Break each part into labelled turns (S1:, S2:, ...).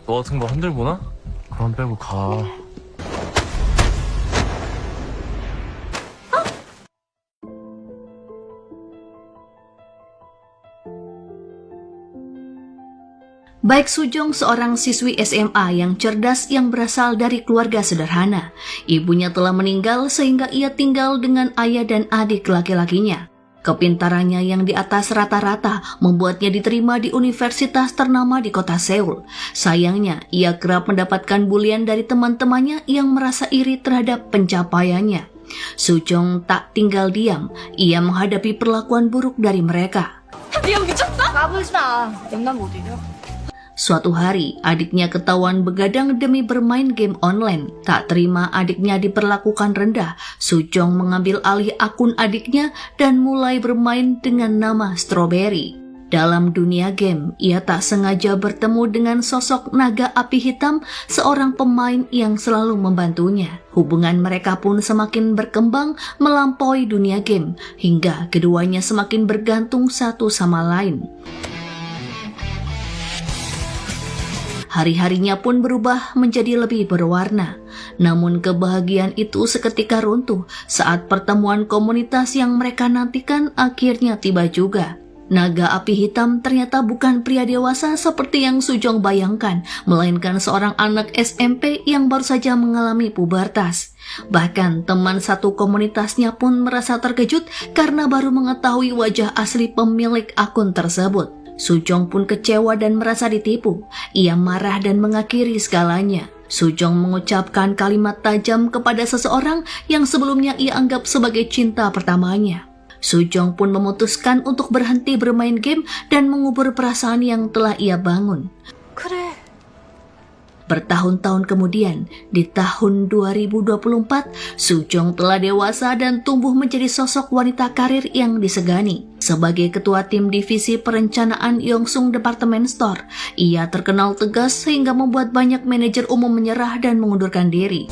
S1: 너 같은 거 한들 보나? 그럼 빼고 가.
S2: Baek Sujong seorang siswi SMA yang cerdas yang berasal dari keluarga sederhana. Ibunya telah meninggal sehingga ia tinggal dengan ayah dan adik laki-lakinya. Kepintarannya yang di atas rata-rata membuatnya diterima di universitas ternama di kota Seoul. Sayangnya, ia kerap mendapatkan bulian dari teman-temannya yang merasa iri terhadap pencapaiannya. Sujong tak tinggal diam, ia menghadapi perlakuan buruk dari mereka. Suatu hari, adiknya ketahuan begadang demi bermain game online. Tak terima adiknya diperlakukan rendah, Sujong mengambil alih akun adiknya dan mulai bermain dengan nama Strawberry. Dalam dunia game, ia tak sengaja bertemu dengan sosok naga api hitam, seorang pemain yang selalu membantunya. Hubungan mereka pun semakin berkembang melampaui dunia game, hingga keduanya semakin bergantung satu sama lain. Hari-harinya pun berubah menjadi lebih berwarna. Namun kebahagiaan itu seketika runtuh saat pertemuan komunitas yang mereka nantikan akhirnya tiba juga. Naga api hitam ternyata bukan pria dewasa seperti yang Sujong bayangkan, melainkan seorang anak SMP yang baru saja mengalami pubertas. Bahkan teman satu komunitasnya pun merasa terkejut karena baru mengetahui wajah asli pemilik akun tersebut. Sujong pun kecewa dan merasa ditipu. Ia marah dan mengakhiri segalanya. Sujong mengucapkan kalimat tajam kepada seseorang yang sebelumnya ia anggap sebagai cinta pertamanya. Sujong pun memutuskan untuk berhenti bermain game dan mengubur perasaan yang telah ia bangun. Bertahun-tahun kemudian, di tahun 2024, Sujong telah dewasa dan tumbuh menjadi sosok wanita karir yang disegani. Sebagai ketua tim divisi perencanaan Yongsung Department Store, ia terkenal tegas sehingga membuat banyak manajer umum menyerah dan mengundurkan diri.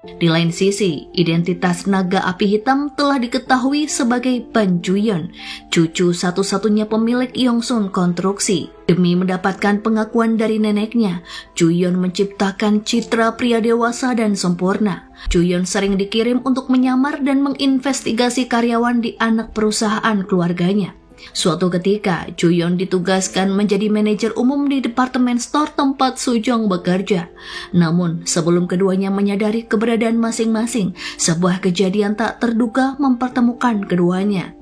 S2: Di lain sisi, identitas naga api hitam telah diketahui sebagai Ban Juyeon, cucu satu-satunya pemilik Yongsun Konstruksi. Demi mendapatkan pengakuan dari neneknya, Juyeon menciptakan citra pria dewasa dan sempurna. Juyeon sering dikirim untuk menyamar dan menginvestigasi karyawan di anak perusahaan keluarganya. Suatu ketika, Juyeon ditugaskan menjadi manajer umum di departemen store tempat Sujong bekerja. Namun, sebelum keduanya menyadari keberadaan masing-masing, sebuah kejadian tak terduga mempertemukan keduanya.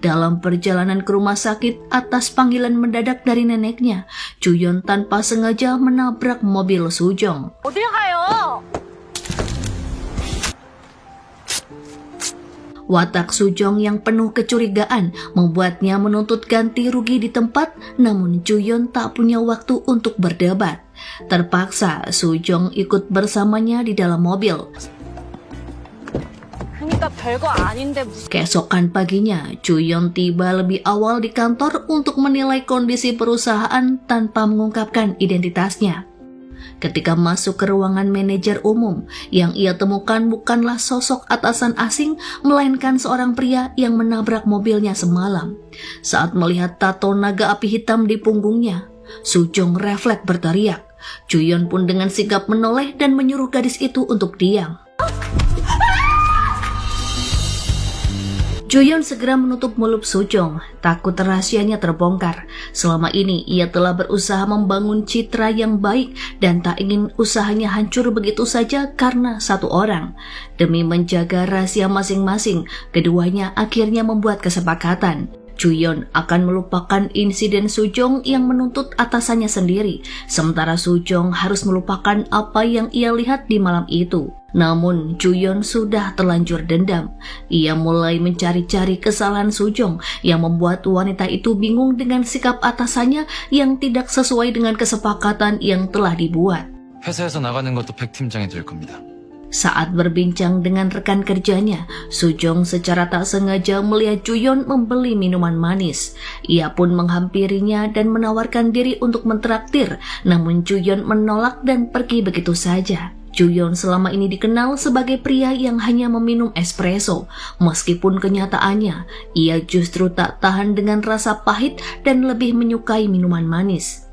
S2: Dalam perjalanan ke rumah sakit atas panggilan mendadak dari neneknya, Juyeon tanpa sengaja menabrak mobil Sujong. Watak Sujong yang penuh kecurigaan membuatnya menuntut ganti rugi di tempat, namun Juyeon tak punya waktu untuk berdebat. Terpaksa Sujong ikut bersamanya di dalam mobil. Keesokan paginya, Juyeon tiba lebih awal di kantor untuk menilai kondisi perusahaan tanpa mengungkapkan identitasnya. Ketika masuk ke ruangan manajer umum, yang ia temukan bukanlah sosok atasan asing, melainkan seorang pria yang menabrak mobilnya semalam. Saat melihat tato naga api hitam di punggungnya, Sujong refleks berteriak. Juyeon pun dengan sigap menoleh dan menyuruh gadis itu untuk diam. Juyeon segera menutup mulut Sujong, takut rahasianya terbongkar. Selama ini ia telah berusaha membangun citra yang baik dan tak ingin usahanya hancur begitu saja karena satu orang. Demi menjaga rahasia masing-masing, keduanya akhirnya membuat kesepakatan. Juyeon akan melupakan insiden Sujong yang menuntut atasannya sendiri, sementara Sujong harus melupakan apa yang ia lihat di malam itu. Namun Juyeon sudah terlanjur dendam. Ia mulai mencari-cari kesalahan Sujong yang membuat wanita itu bingung dengan sikap atasannya yang tidak sesuai dengan kesepakatan yang telah dibuat.
S1: 회사에서 나가는 것도 백 팀장이 될 겁니다.
S2: Saat berbincang dengan rekan kerjanya, Sujong secara tak sengaja melihat Juyeon membeli minuman manis. Ia pun menghampirinya dan menawarkan diri untuk mentraktir, namun Juyeon menolak dan pergi begitu saja. Juyeon selama ini dikenal sebagai pria yang hanya meminum espresso, meskipun kenyataannya ia justru tak tahan dengan rasa pahit dan lebih menyukai minuman manis.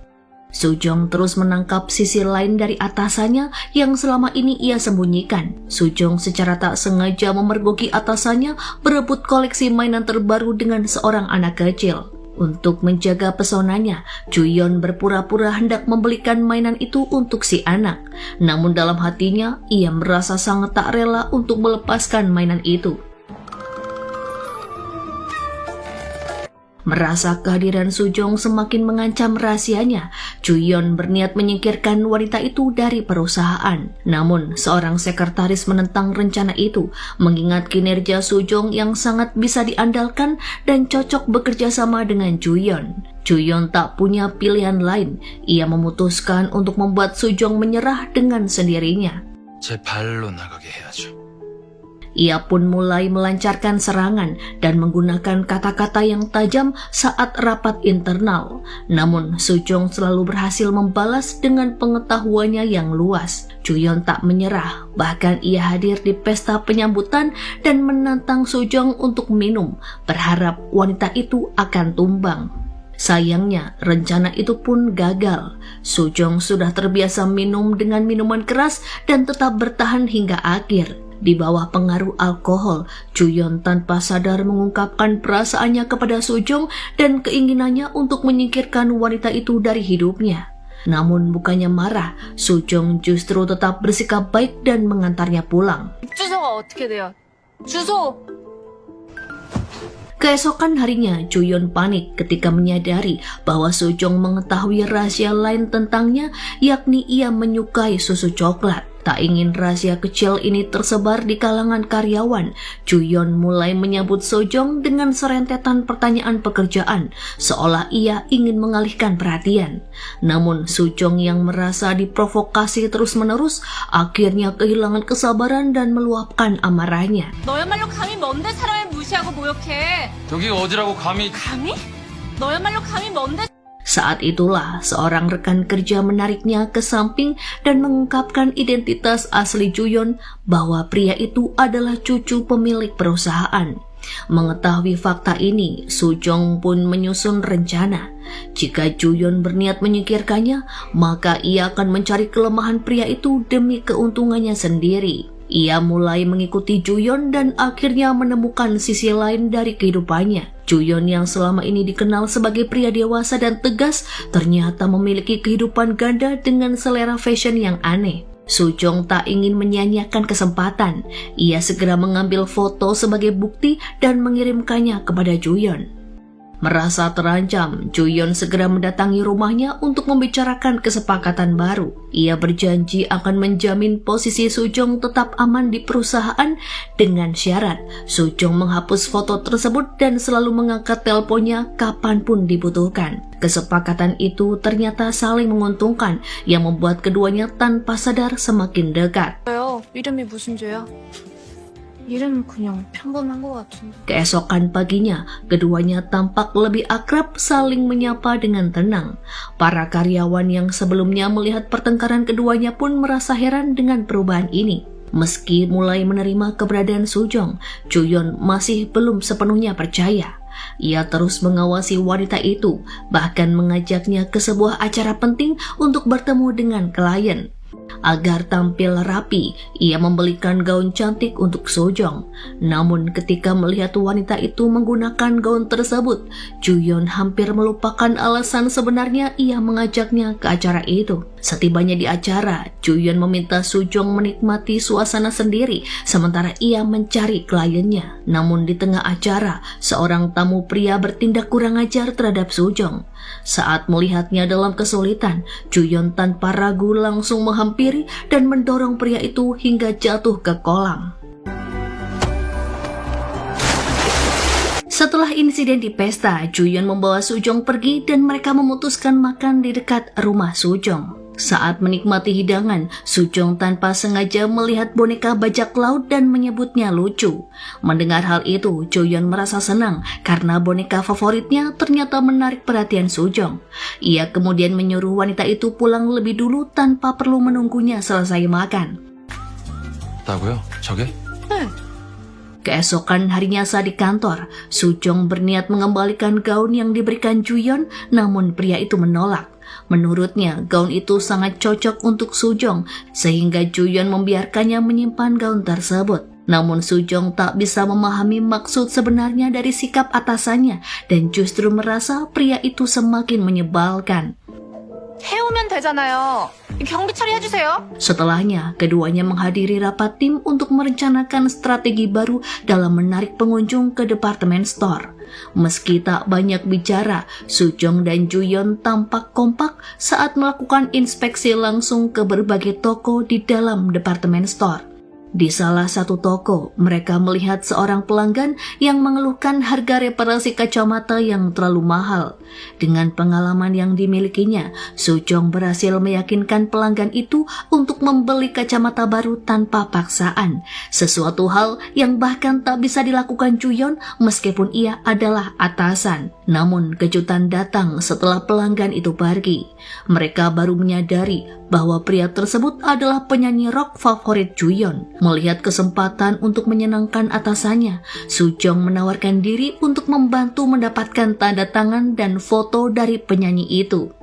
S2: Sujong terus menangkap sisi lain dari atasannya yang selama ini ia sembunyikan. Sujong secara tak sengaja memergoki atasannya berebut koleksi mainan terbaru dengan seorang anak kecil. Untuk menjaga pesonanya, Juyeon berpura-pura hendak membelikan mainan itu untuk si anak. Namun dalam hatinya, ia merasa sangat tak rela untuk melepaskan mainan itu. Merasa kehadiran Sujong semakin mengancam rahasianya, Juyeon berniat menyingkirkan wanita itu dari perusahaan. Namun, seorang sekretaris menentang rencana itu, mengingat kinerja Sujong yang sangat bisa diandalkan dan cocok bekerja sama dengan Juyeon. Juyeon tak punya pilihan lain, ia memutuskan untuk membuat Sujong menyerah dengan sendirinya.
S1: 제 발로 나가게 해야죠.
S2: Ia pun mulai melancarkan serangan dan menggunakan kata-kata yang tajam saat rapat internal. Namun, Sujong selalu berhasil membalas dengan pengetahuannya yang luas. Juyeon tak menyerah, bahkan ia hadir di pesta penyambutan dan menantang Sujong untuk minum, berharap wanita itu akan tumbang. Sayangnya, rencana itu pun gagal. Sujong sudah terbiasa minum dengan minuman keras dan tetap bertahan hingga akhir. Di bawah pengaruh alkohol, Juyeon tanpa sadar mengungkapkan perasaannya kepada Sujong dan keinginannya untuk menyingkirkan wanita itu dari hidupnya. Namun bukannya marah, Sujong justru tetap bersikap baik dan mengantarnya pulang.
S3: 주소가 어떻게 돼요? 주소!
S2: Keesokan harinya, Juyeon panik ketika menyadari bahwa Sujong mengetahui rahasia lain tentangnya, yakni ia menyukai susu coklat. Tak ingin rahasia kecil ini tersebar di kalangan karyawan, Juyeon mulai menyambut Sujong dengan serentetan pertanyaan pekerjaan, seolah ia ingin mengalihkan perhatian. Namun Sujong yang merasa diprovokasi terus-menerus, akhirnya kehilangan kesabaran dan meluapkan amarahnya.
S3: 너야말로 감히 뭔데 사람을 무시하고 모욕해?
S1: 여기가 어디라고 감히...
S3: 감히? 너야말로 감히 뭔데?
S2: Saat itulah seorang rekan kerja menariknya ke samping dan mengungkapkan identitas asli Juyeon bahwa pria itu adalah cucu pemilik perusahaan. Mengetahui fakta ini, Sujong pun menyusun rencana. Jika Juyeon berniat menyingkirkannya, maka ia akan mencari kelemahan pria itu demi keuntungannya sendiri. Ia mulai mengikuti Juyeon dan akhirnya menemukan sisi lain dari kehidupannya. Juyeon yang selama ini dikenal sebagai pria dewasa dan tegas, ternyata memiliki kehidupan ganda dengan selera fashion yang aneh. Sujong tak ingin menyia-nyiakan kesempatan. Ia segera mengambil foto sebagai bukti dan mengirimkannya kepada Juyeon. Merasa terancam, Juyeon segera mendatangi rumahnya untuk membicarakan kesepakatan baru. Ia berjanji akan menjamin posisi Sujong tetap aman di perusahaan dengan syarat Sujong menghapus foto tersebut dan selalu mengangkat teleponnya kapanpun dibutuhkan. Kesepakatan itu ternyata saling menguntungkan yang membuat keduanya tanpa sadar semakin dekat.
S3: 왜요? 이름이 무슨 죄야? 이름은 그냥 평범한 것 같은데.
S2: Keesokan paginya, keduanya tampak lebih akrab saling menyapa dengan tenang. Para karyawan yang sebelumnya melihat pertengkaran keduanya pun merasa heran dengan perubahan ini. Meski mulai menerima keberadaan Sujong, Juyeon masih belum sepenuhnya percaya. Ia terus mengawasi wanita itu, bahkan mengajaknya ke sebuah acara penting untuk bertemu dengan klien. Agar tampil rapi, ia membelikan gaun cantik untuk Sujong. Namun ketika melihat wanita itu menggunakan gaun tersebut, Juyeon hampir melupakan alasan sebenarnya ia mengajaknya ke acara itu. Setibanya di acara, Juyeon meminta Sujong menikmati suasana sendiri sementara ia mencari kliennya. Namun di tengah acara, seorang tamu pria bertindak kurang ajar terhadap Sujong. Saat melihatnya dalam kesulitan, Juyeon tanpa ragu langsung menghampiri dan mendorong pria itu hingga jatuh ke kolam. Setelah insiden di pesta, Juyeon membawa Sujong pergi dan mereka memutuskan makan di dekat rumah Sujong. Saat menikmati hidangan, Sujong tanpa sengaja melihat boneka bajak laut dan menyebutnya lucu. Mendengar hal itu, Juyeon merasa senang karena boneka favoritnya ternyata menarik perhatian Sujong. Ia kemudian menyuruh wanita itu pulang lebih dulu tanpa perlu menunggunya selesai makan.
S1: 있었다고요? 저게?
S3: 네.
S2: Keesokan harinya saat di kantor, Sujong berniat mengembalikan gaun yang diberikan Juyeon, namun pria itu menolak. Menurutnya, gaun itu sangat cocok untuk Sujong, sehingga Juyeon membiarkannya menyimpan gaun tersebut. Namun Sujong tak bisa memahami maksud sebenarnya dari sikap atasannya dan justru merasa pria itu semakin menyebalkan.
S3: 해오면 되잖아요. 경비 처리해주세요.
S2: Setelahnya, keduanya menghadiri rapat tim untuk merencanakan strategi baru dalam menarik pengunjung ke departemen store. Meski tak banyak bicara, Sujong dan Juyeon tampak kompak saat melakukan inspeksi langsung ke berbagai toko di dalam departemen store. Di salah satu toko, mereka melihat seorang pelanggan yang mengeluhkan harga reparasi kacamata yang terlalu mahal. Dengan pengalaman yang dimilikinya, Sujong berhasil meyakinkan pelanggan itu untuk membeli kacamata baru tanpa paksaan. Sesuatu hal yang bahkan tak bisa dilakukan Juyeon meskipun ia adalah atasan. Namun kejutan datang setelah pelanggan itu pergi. Mereka baru menyadari bahwa pria tersebut adalah penyanyi rock favorit Juyeon. Melihat kesempatan untuk menyenangkan atasannya, Sujong menawarkan diri untuk membantu mendapatkan tanda tangan dan foto dari penyanyi itu.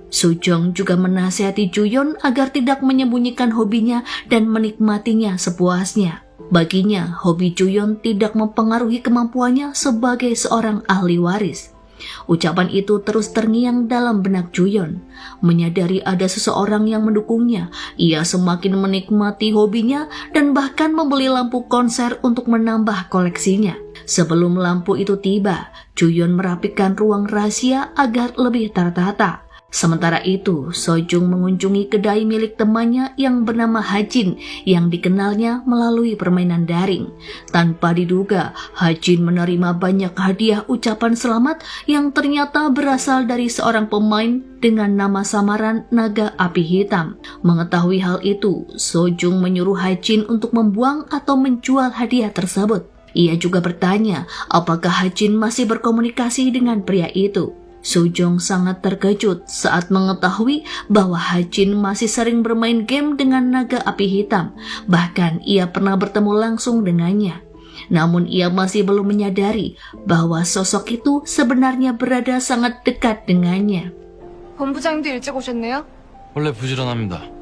S2: Sujong juga menasihati Juyeon agar tidak menyembunyikan hobinya dan menikmatinya sepuasnya. Baginya, hobi Juyeon tidak mempengaruhi kemampuannya sebagai seorang ahli waris. Ucapan itu terus terngiang dalam benak Juyeon. Menyadari ada seseorang yang mendukungnya, ia semakin menikmati hobinya dan bahkan membeli lampu konser untuk menambah koleksinya. Sebelum lampu itu tiba, Juyeon merapikan ruang rahasia agar lebih tertata. Sementara itu, Sojung mengunjungi kedai milik temannya yang bernama Hajin yang dikenalnya melalui permainan daring. Tanpa diduga, Hajin menerima banyak hadiah ucapan selamat yang ternyata berasal dari seorang pemain dengan nama samaran Naga Api Hitam. Mengetahui hal itu, Sojung menyuruh Hajin untuk membuang atau menjual hadiah tersebut. Ia juga bertanya apakah Hajin masih berkomunikasi dengan pria itu. Sujong sangat terkejut saat mengetahui bahwa Hajin masih sering bermain game dengan Naga Api Hitam. Bahkan ia pernah bertemu langsung dengannya. Namun ia masih belum menyadari bahwa sosok itu sebenarnya berada sangat dekat dengannya.
S3: 본부장님도 일찍 오셨네요.
S1: 원래 부지런합니다.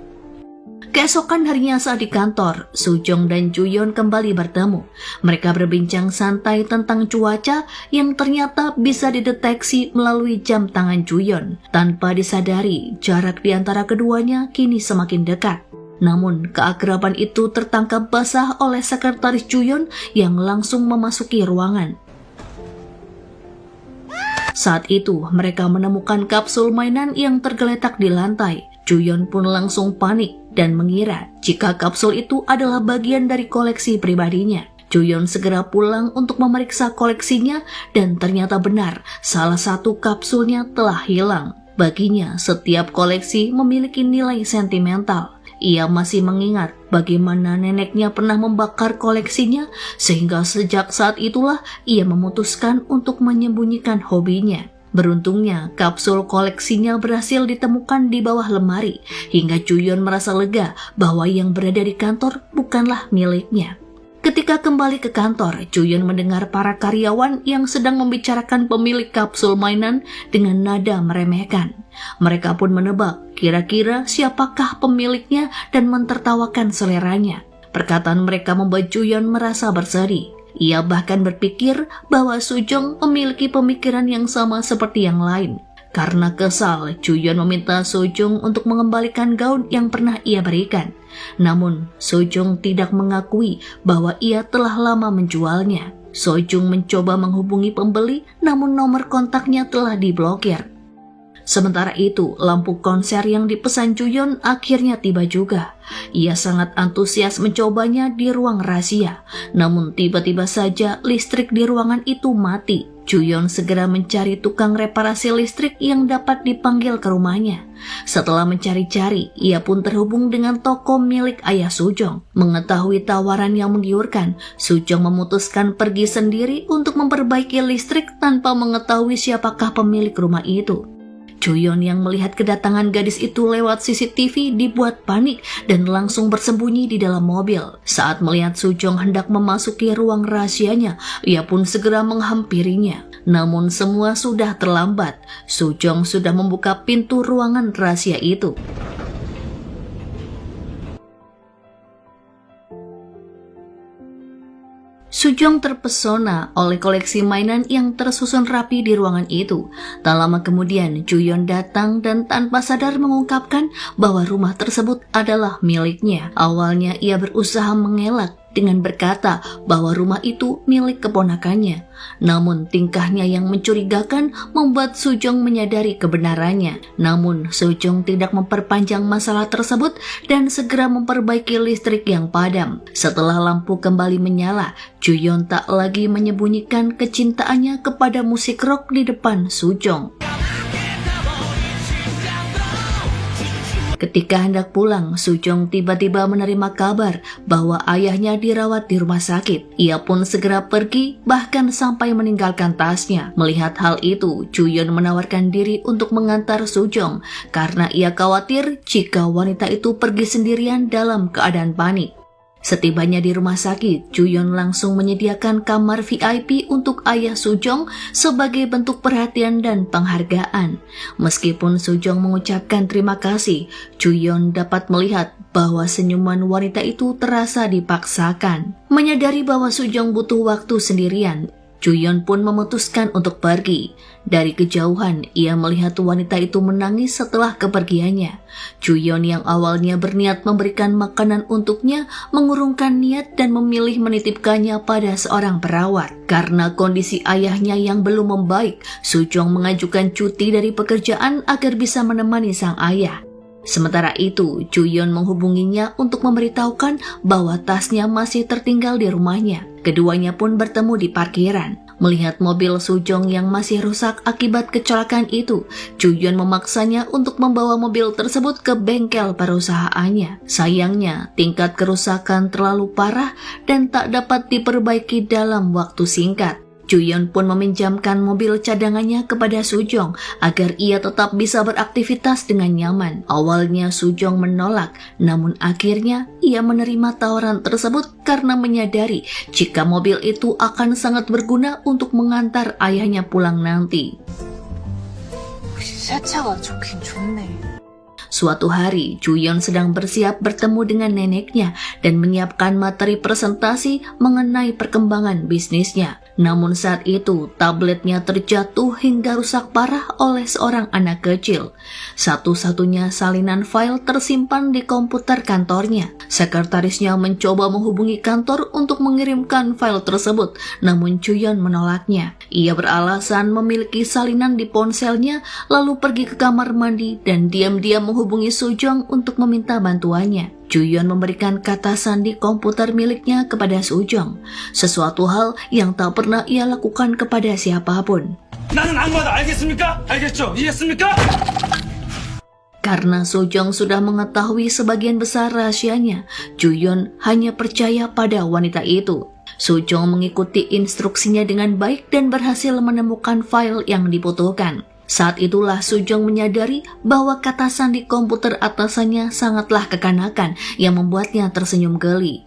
S2: Keesokan harinya saat di kantor, Sujong dan Juyeon kembali bertemu. Mereka berbincang santai tentang cuaca yang ternyata bisa dideteksi melalui jam tangan Juyeon. Tanpa disadari, jarak di antara keduanya kini semakin dekat. Namun, keakraban itu tertangkap basah oleh sekretaris Juyeon yang langsung memasuki ruangan. Saat itu, mereka menemukan kapsul mainan yang tergeletak di lantai. Juyeon pun langsung panik dan mengira jika kapsul itu adalah bagian dari koleksi pribadinya. Juyeon segera pulang untuk memeriksa koleksinya dan ternyata benar, salah satu kapsulnya telah hilang. Baginya, setiap koleksi memiliki nilai sentimental. Ia masih mengingat bagaimana neneknya pernah membakar koleksinya, sehingga sejak saat itulah ia memutuskan untuk menyembunyikan hobinya. Beruntungnya, kapsul koleksinya berhasil ditemukan di bawah lemari, hingga Juyeon merasa lega bahwa yang berada di kantor bukanlah miliknya. Ketika kembali ke kantor, Juyeon mendengar para karyawan yang sedang membicarakan pemilik kapsul mainan dengan nada meremehkan. Mereka pun menebak kira-kira siapakah pemiliknya dan mentertawakan seleranya. Perkataan mereka membuat Juyeon merasa bersedih. Ia bahkan berpikir bahwa Sujong memiliki pemikiran yang sama seperti yang lain. Karena kesal, Juyeon meminta Sojong untuk mengembalikan gaun yang pernah ia berikan. Namun, Sojong tidak mengakui bahwa ia telah lama menjualnya. Sojong mencoba menghubungi pembeli, namun nomor kontaknya telah diblokir. Sementara itu, lampu konser yang dipesan Juyeon akhirnya tiba juga. Ia sangat antusias mencobanya di ruang rahasia. Namun tiba-tiba saja listrik di ruangan itu mati. Juyeon segera mencari tukang reparasi listrik yang dapat dipanggil ke rumahnya. Setelah mencari-cari, ia pun terhubung dengan toko milik ayah Sujong. Mengetahui tawaran yang menggiurkan, Sujong memutuskan pergi sendiri untuk memperbaiki listrik tanpa mengetahui siapakah pemilik rumah itu. Juyeon yang melihat kedatangan gadis itu lewat CCTV dibuat panik dan langsung bersembunyi di dalam mobil. Saat melihat Sujong hendak memasuki ruang rahasianya, ia pun segera menghampirinya. Namun semua sudah terlambat. Sujong sudah membuka pintu ruangan rahasia itu. Sujong terpesona oleh koleksi mainan yang tersusun rapi di ruangan itu. Tak lama kemudian, Juyeon datang dan tanpa sadar mengungkapkan bahwa rumah tersebut adalah miliknya. Awalnya ia berusaha mengelak dengan berkata bahwa rumah itu milik keponakannya. Namun tingkahnya yang mencurigakan membuat Sujong menyadari kebenarannya. Namun Sujong tidak memperpanjang masalah tersebut dan segera memperbaiki listrik yang padam. Setelah lampu kembali menyala, Juyeon tak lagi menyembunyikan kecintaannya kepada musik rock di depan Sujong. Ketika hendak pulang, Sujong tiba-tiba menerima kabar bahwa ayahnya dirawat di rumah sakit. Ia pun segera pergi, bahkan sampai meninggalkan tasnya. Melihat hal itu, Juyeon menawarkan diri untuk mengantar Sujong karena ia khawatir jika wanita itu pergi sendirian dalam keadaan panik. Setibanya di rumah sakit, Juyeon langsung menyediakan kamar VIP untuk ayah Sujong sebagai bentuk perhatian dan penghargaan. Meskipun Sujong mengucapkan terima kasih, Juyeon dapat melihat bahwa senyuman wanita itu terasa dipaksakan. Menyadari bahwa Sujong butuh waktu sendirian, Juyeon pun memutuskan untuk pergi. Dari kejauhan, ia melihat wanita itu menangis setelah kepergiannya. Juyeon yang awalnya berniat memberikan makanan untuknya, mengurungkan niat dan memilih menitipkannya pada seorang perawat. Karena kondisi ayahnya yang belum membaik, Sujong mengajukan cuti dari pekerjaan agar bisa menemani sang ayah. Sementara itu, Juyeon menghubunginya untuk memberitahukan bahwa tasnya masih tertinggal di rumahnya. Keduanya pun bertemu di parkiran. Melihat mobil Sujong yang masih rusak akibat kecelakaan itu, Juyeon memaksanya untuk membawa mobil tersebut ke bengkel perusahaannya. Sayangnya, tingkat kerusakan terlalu parah dan tak dapat diperbaiki dalam waktu singkat. Juyeon pun meminjamkan mobil cadangannya kepada Sujong agar ia tetap bisa beraktivitas dengan nyaman. Awalnya Sujong menolak, namun akhirnya ia menerima tawaran tersebut karena menyadari jika mobil itu akan sangat berguna untuk mengantar ayahnya pulang nanti.
S3: 새 차가 좋긴 좋네.
S2: Suatu hari, Juyeon sedang bersiap bertemu dengan neneknya dan menyiapkan materi presentasi mengenai perkembangan bisnisnya. Namun saat itu, tabletnya terjatuh hingga rusak parah oleh seorang anak kecil. Satu-satunya salinan file tersimpan di komputer kantornya. Sekretarisnya mencoba menghubungi kantor untuk mengirimkan file tersebut, namun Juyeon menolaknya. Ia beralasan memiliki salinan di ponselnya, lalu pergi ke kamar mandi dan diam-diam menghubungi Sujong untuk meminta bantuannya. Juyeon memberikan kata sandi komputer miliknya kepada Sujong, sesuatu hal yang tak pernah ia lakukan kepada siapapun.
S4: 나는 악마다, 알겠습니까? 알겠죠? 이해했습니까?
S2: Karena Sujong sudah mengetahui sebagian besar rahasianya, Juyeon hanya percaya pada wanita itu. Sujong mengikuti instruksinya dengan baik dan berhasil menemukan file yang dibutuhkan. Saat itulah Sujong menyadari bahwa kata sandi komputer atasannya sangatlah kekanakan yang membuatnya tersenyum geli.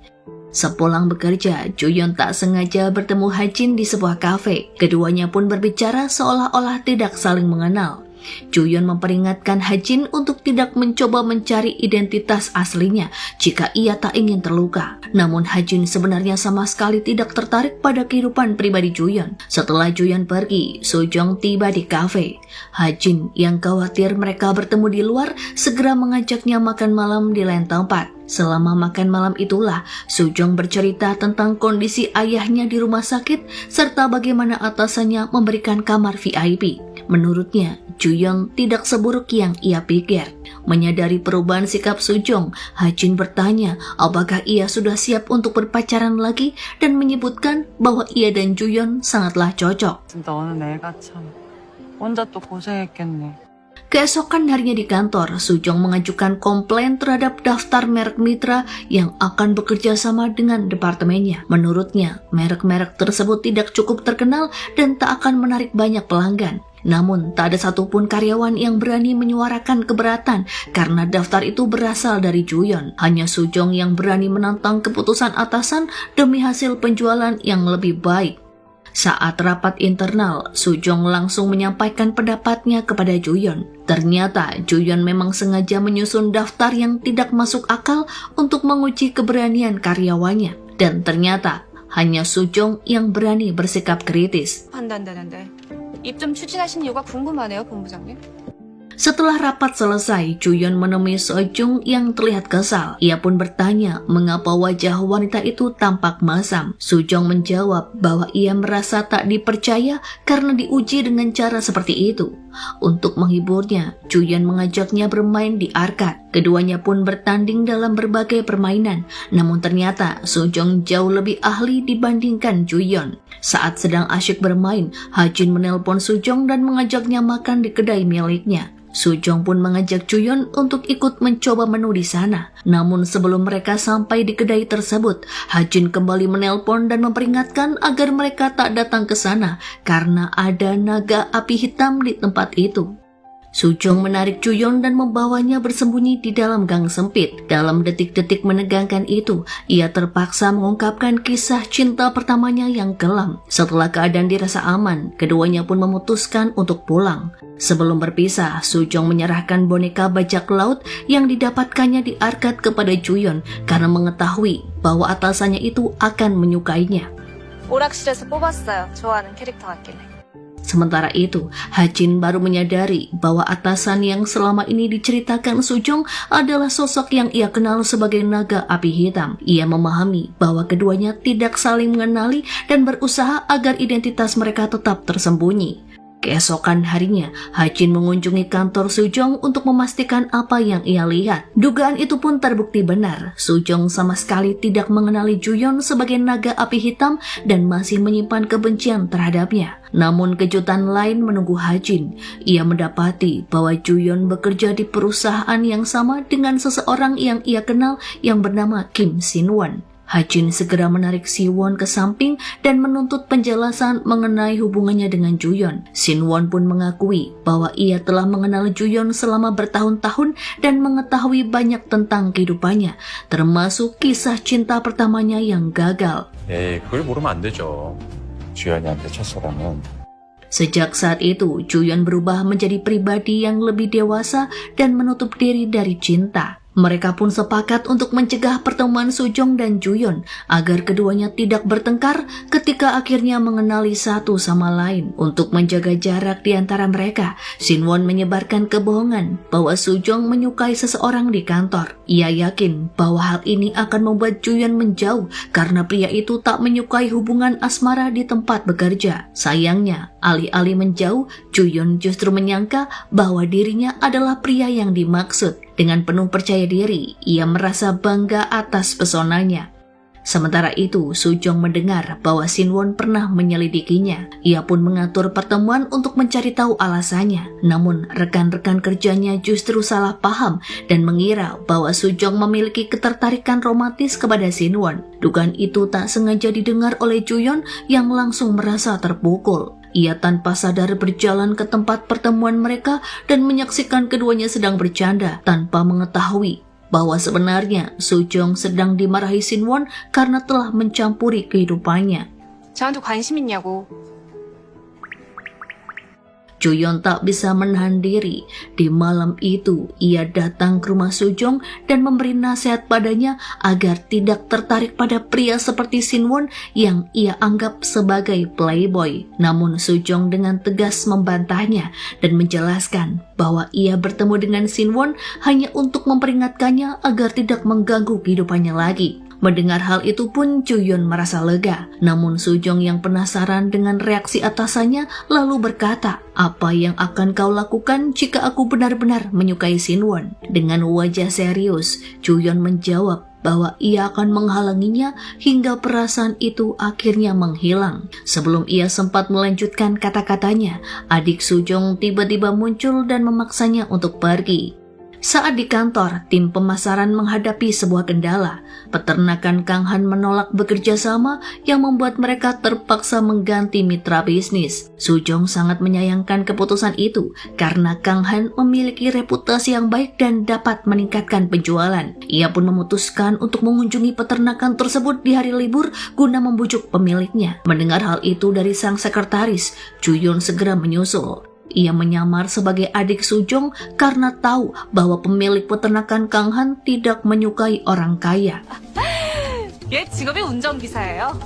S2: Sepulang bekerja, Juyeon tak sengaja bertemu Hajin di sebuah kafe. Keduanya pun berbicara seolah-olah tidak saling mengenal. Juyeon memperingatkan Hajin untuk tidak mencoba mencari identitas aslinya jika ia tak ingin terluka. Namun Hajin sebenarnya sama sekali tidak tertarik pada kehidupan pribadi Juyeon. Setelah Juyeon pergi, Sujong tiba di kafe. Hajin yang khawatir mereka bertemu di luar segera mengajaknya makan malam di lain tempat. Selama makan malam itulah Sujong bercerita tentang kondisi ayahnya di rumah sakit serta bagaimana atasannya memberikan kamar VIP. Menurutnya, Juyeon tidak seburuk yang ia pikir. Menyadari perubahan sikap Sujong, Hajin bertanya apakah ia sudah siap untuk berpacaran lagi dan menyebutkan bahwa ia dan Juyeon sangatlah cocok.
S5: 진짜 어느 애가 참 혼자 또 고생했겠네.
S2: Keesokan harinya di kantor, Sujong mengajukan komplain terhadap daftar merek mitra yang akan bekerja sama dengan departemennya. Menurutnya, merek-merek tersebut tidak cukup terkenal dan tak akan menarik banyak pelanggan. Namun tak ada satupun karyawan yang berani menyuarakan keberatan karena daftar itu berasal dari Juyeon. Hanya Sujong yang berani menantang keputusan atasan demi hasil penjualan yang lebih baik. Saat rapat internal, Sujong langsung menyampaikan pendapatnya kepada Juyeon. Ternyata Juyeon memang sengaja menyusun daftar yang tidak masuk akal untuk menguji keberanian karyawannya. Dan ternyata hanya Sujong yang berani bersikap kritis.
S3: 판단되는데 입 좀 추진하신 이유가 궁금하네요, 본부장님.
S2: Setelah rapat selesai, Juyeon menemui Sojung yang terlihat kesal. Ia pun bertanya mengapa wajah wanita itu tampak masam. Sujong menjawab bahwa ia merasa tak dipercaya karena diuji dengan cara seperti itu. Untuk menghiburnya, Juyeon mengajaknya bermain di arcade. Keduanya pun bertanding dalam berbagai permainan. Namun ternyata Sojong jauh lebih ahli dibandingkan Juyeon. Saat sedang asyik bermain, Hajin menelpon Sujong dan mengajaknya makan di kedai miliknya. Sujong pun mengajak Juyeon untuk ikut mencoba menu di sana. Namun sebelum mereka sampai di kedai tersebut, Hajin kembali menelpon dan memperingatkan agar mereka tak datang ke sana karena ada naga api hitam di tempat itu. Sujong menarik Juyeon dan membawanya bersembunyi di dalam gang sempit. Dalam detik-detik menegangkan itu, ia terpaksa mengungkapkan kisah cinta pertamanya yang kelam. Setelah keadaan dirasa aman, keduanya pun memutuskan untuk pulang. Sebelum berpisah, Sujong menyerahkan boneka bajak laut yang didapatkannya di arcade kepada Juyeon karena mengetahui bahwa atasannya itu akan menyukainya.
S3: 오락실에서 뽑았어요. 좋아하는 캐릭터 같길래.
S2: Sementara itu, Hajin baru menyadari bahwa atasan yang selama ini diceritakan Sujong adalah sosok yang ia kenal sebagai naga api hitam. Ia memahami bahwa keduanya tidak saling mengenali dan berusaha agar identitas mereka tetap tersembunyi. Keesokan harinya, Hajin mengunjungi kantor Sujong untuk memastikan apa yang ia lihat. Dugaan itu pun terbukti benar. Sujong sama sekali tidak mengenali Juyeon sebagai naga api hitam dan masih menyimpan kebencian terhadapnya. Namun kejutan lain menunggu Hajin. Ia mendapati bahwa Juyeon bekerja di perusahaan yang sama dengan seseorang yang ia kenal yang bernama Kim Sin-won. Hajin segera menarik Siwon ke samping dan menuntut penjelasan mengenai hubungannya dengan Juyeon. Sin-won pun mengakui bahwa ia telah mengenal Juyeon selama bertahun-tahun dan mengetahui banyak tentang kehidupannya, termasuk kisah cinta pertamanya yang gagal.
S6: 그걸 모르면 안 되죠. 주연이한테 첫사랑은.
S2: Sejak saat itu, Juyeon berubah menjadi pribadi yang lebih dewasa dan menutup diri dari cinta. Mereka pun sepakat untuk mencegah pertemuan Sujong dan Juyeon agar keduanya tidak bertengkar ketika akhirnya mengenali satu sama lain. Untuk menjaga jarak di antara mereka, Sin-won menyebarkan kebohongan bahwa Sujong menyukai seseorang di kantor. Ia yakin bahwa hal ini akan membuat Juyeon menjauh karena pria itu tak menyukai hubungan asmara di tempat bekerja. Sayangnya, alih-alih menjauh, Juyeon justru menyangka bahwa dirinya adalah pria yang dimaksud. Dengan penuh percaya diri, ia merasa bangga atas pesonanya. Sementara itu, Sujong mendengar bahwa Sin-won pernah menyelidikinya. Ia pun mengatur pertemuan untuk mencari tahu alasannya. Namun, rekan-rekan kerjanya justru salah paham dan mengira bahwa Sujong memiliki ketertarikan romantis kepada Sin-won. Dugaan itu tak sengaja didengar oleh Juyeon yang langsung merasa terpukul. Ia tanpa sadar berjalan ke tempat pertemuan mereka dan menyaksikan keduanya sedang bercanda tanpa mengetahui bahwa sebenarnya Sujong sedang dimarahi Sin-won karena telah mencampuri kehidupannya.
S3: 저한테 관심 있냐고.
S2: Juyeon tak bisa menahan diri. Di malam itu, ia datang ke rumah Sujong dan memberi nasihat padanya agar tidak tertarik pada pria seperti Sin-won yang ia anggap sebagai playboy. Namun Sujong dengan tegas membantahnya dan menjelaskan bahwa ia bertemu dengan Sin-won hanya untuk memperingatkannya agar tidak mengganggu kehidupannya lagi. Mendengar hal itu pun Juyeon merasa lega. Namun Sujong yang penasaran dengan reaksi atasannya lalu berkata, "Apa yang akan kau lakukan jika aku benar-benar menyukai Sin-won?" Dengan wajah serius, Juyeon menjawab bahwa ia akan menghalanginya hingga perasaan itu akhirnya menghilang. Sebelum ia sempat melanjutkan kata-katanya, adik Sujong tiba-tiba muncul dan memaksanya untuk pergi. Saat di kantor, tim pemasaran menghadapi sebuah kendala. Peternakan Kang Han menolak bekerja sama yang membuat mereka terpaksa mengganti mitra bisnis. Sujong sangat menyayangkan keputusan itu karena Kang Han memiliki reputasi yang baik dan dapat meningkatkan penjualan. Ia pun memutuskan untuk mengunjungi peternakan tersebut di hari libur guna membujuk pemiliknya. Mendengar hal itu dari sang sekretaris, Ju-yeon segera menyusul. Ia menyamar sebagai adik Sujong karena tahu bahwa pemilik peternakan Kang Han tidak menyukai orang kaya.
S3: 얘 직업이 운전기사예요.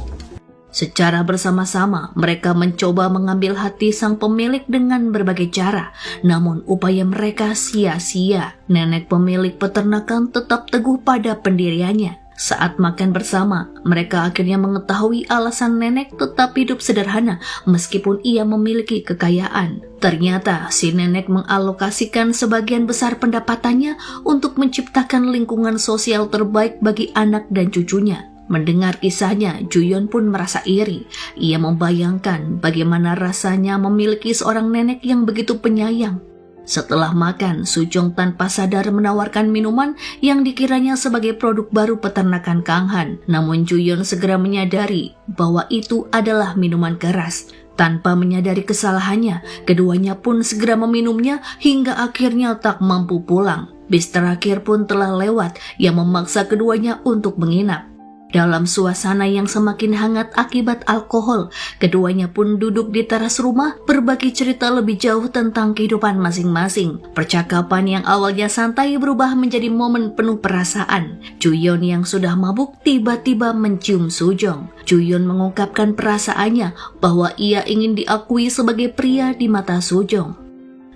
S2: Secara bersama-sama, mereka mencoba mengambil hati sang pemilik dengan berbagai cara. Namun upaya mereka sia-sia. Nenek pemilik peternakan tetap teguh pada pendiriannya. Saat makan bersama, mereka akhirnya mengetahui alasan nenek tetap hidup sederhana meskipun ia memiliki kekayaan. Ternyata si nenek mengalokasikan sebagian besar pendapatannya untuk menciptakan lingkungan sosial terbaik bagi anak dan cucunya. Mendengar kisahnya, Ju-yeon pun merasa iri. Ia membayangkan bagaimana rasanya memiliki seorang nenek yang begitu penyayang. Setelah makan, Sujong tanpa sadar menawarkan minuman yang dikiranya sebagai produk baru peternakan Kang Han. Namun Ju-yeon segera menyadari bahwa itu adalah minuman keras. Tanpa menyadari kesalahannya, keduanya pun segera meminumnya hingga akhirnya tak mampu pulang. Bis terakhir pun telah lewat yang memaksa keduanya untuk menginap. Dalam suasana yang semakin hangat akibat alkohol, keduanya pun duduk di teras rumah berbagi cerita lebih jauh tentang kehidupan masing-masing. Percakapan yang awalnya santai berubah menjadi momen penuh perasaan. Ju-yeon yang sudah mabuk tiba-tiba mencium Sujong. Ju-yeon mengungkapkan perasaannya bahwa ia ingin diakui sebagai pria di mata Sujong.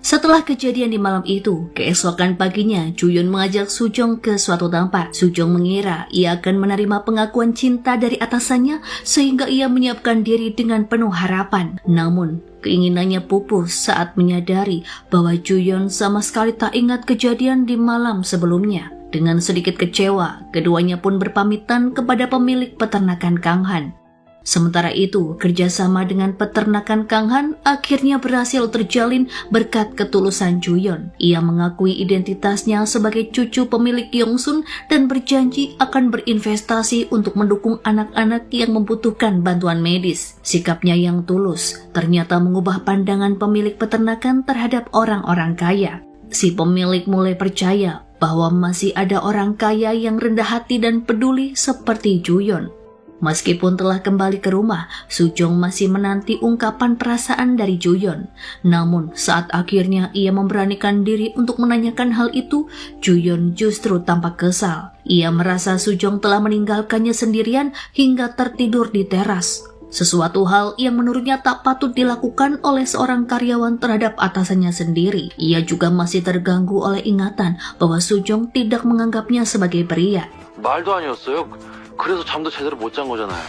S2: Setelah kejadian di malam itu, keesokan paginya Ju-yeon mengajak Sujong ke suatu tempat. Sujong mengira ia akan menerima pengakuan cinta dari atasannya sehingga ia menyiapkan diri dengan penuh harapan. Namun, keinginannya pupus saat menyadari bahwa Ju-yeon sama sekali tak ingat kejadian di malam sebelumnya. Dengan sedikit kecewa, keduanya pun berpamitan kepada pemilik peternakan Kang Han. Sementara itu, kerjasama dengan peternakan Kang Han akhirnya berhasil terjalin berkat ketulusan Ju-yeon. Ia mengakui identitasnya sebagai cucu pemilik Yongsun dan berjanji akan berinvestasi untuk mendukung anak-anak yang membutuhkan bantuan medis. Sikapnya yang tulus ternyata mengubah pandangan pemilik peternakan terhadap orang-orang kaya. Si pemilik mulai percaya bahwa masih ada orang kaya yang rendah hati dan peduli seperti Ju-yeon. Meskipun telah kembali ke rumah, Sujong masih menanti ungkapan perasaan dari Ju-yeon. Namun saat akhirnya ia memberanikan diri untuk menanyakan hal itu, Ju-yeon justru tampak kesal. Ia merasa Sujong telah meninggalkannya sendirian hingga tertidur di teras. Sesuatu hal yang menurutnya tak patut dilakukan oleh seorang karyawan terhadap atasannya sendiri. Ia juga masih terganggu oleh ingatan bahwa Sujong tidak menganggapnya sebagai pria.
S1: 말도 아니었어요. 그래서 잠도 제대로 못 잔 거잖아요.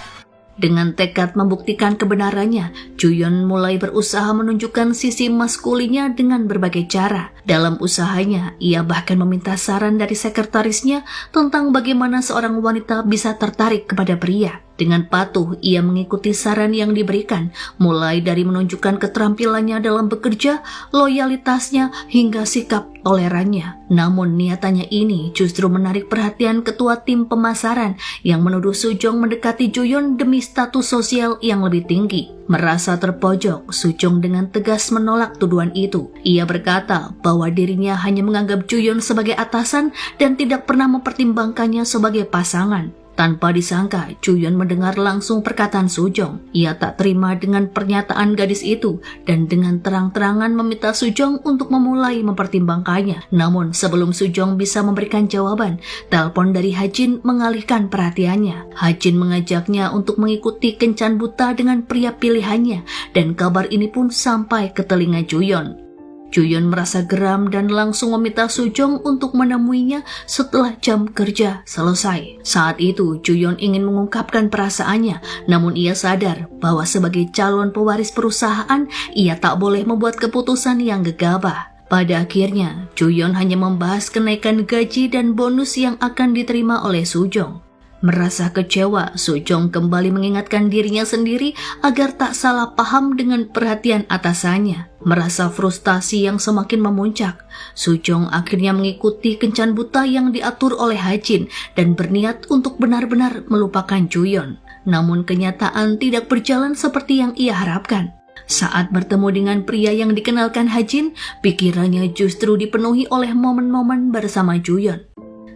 S2: Dengan tekad membuktikan kebenarannya, Ju-yeon mulai berusaha menunjukkan sisi maskulinnya dengan berbagai cara. Dalam usahanya, ia bahkan meminta saran dari sekretarisnya tentang bagaimana seorang wanita bisa tertarik kepada pria. Dengan patuh, ia mengikuti saran yang diberikan, mulai dari menunjukkan keterampilannya dalam bekerja, loyalitasnya, hingga sikap tolerannya. Namun niatannya ini justru menarik perhatian ketua tim pemasaran yang menuduh Sujong mendekati Ju-yeon demi status sosial yang lebih tinggi. Merasa terpojok, Sujong dengan tegas menolak tuduhan itu. Ia berkata bahwa dirinya hanya menganggap Ju-yeon sebagai atasan dan tidak pernah mempertimbangkannya sebagai pasangan. Tanpa disangka, Ju-yeon mendengar langsung perkataan Sujong. Ia tak terima dengan pernyataan gadis itu dan dengan terang-terangan meminta Sujong untuk memulai mempertimbangkannya. Namun sebelum Sujong bisa memberikan jawaban, telepon dari Ha-jin mengalihkan perhatiannya. Ha-jin mengajaknya untuk mengikuti kencan buta dengan pria pilihannya dan kabar ini pun sampai ke telinga Ju-yeon. Ju-yeon merasa geram dan langsung meminta Sujong untuk menemuinya setelah jam kerja selesai. Saat itu, Ju-yeon ingin mengungkapkan perasaannya, namun ia sadar bahwa sebagai calon pewaris perusahaan, ia tak boleh membuat keputusan yang gegabah. Pada akhirnya, Ju-yeon hanya membahas kenaikan gaji dan bonus yang akan diterima oleh Sujong. Merasa kecewa, Sujong kembali mengingatkan dirinya sendiri agar tak salah paham dengan perhatian atasannya. Merasa frustasi yang semakin memuncak, Sujong akhirnya mengikuti kencan buta yang diatur oleh Hajin dan berniat untuk benar-benar melupakan Juyeon. Namun kenyataan tidak berjalan seperti yang ia harapkan. Saat bertemu dengan pria yang dikenalkan Hajin, pikirannya justru dipenuhi oleh momen-momen bersama Juyeon.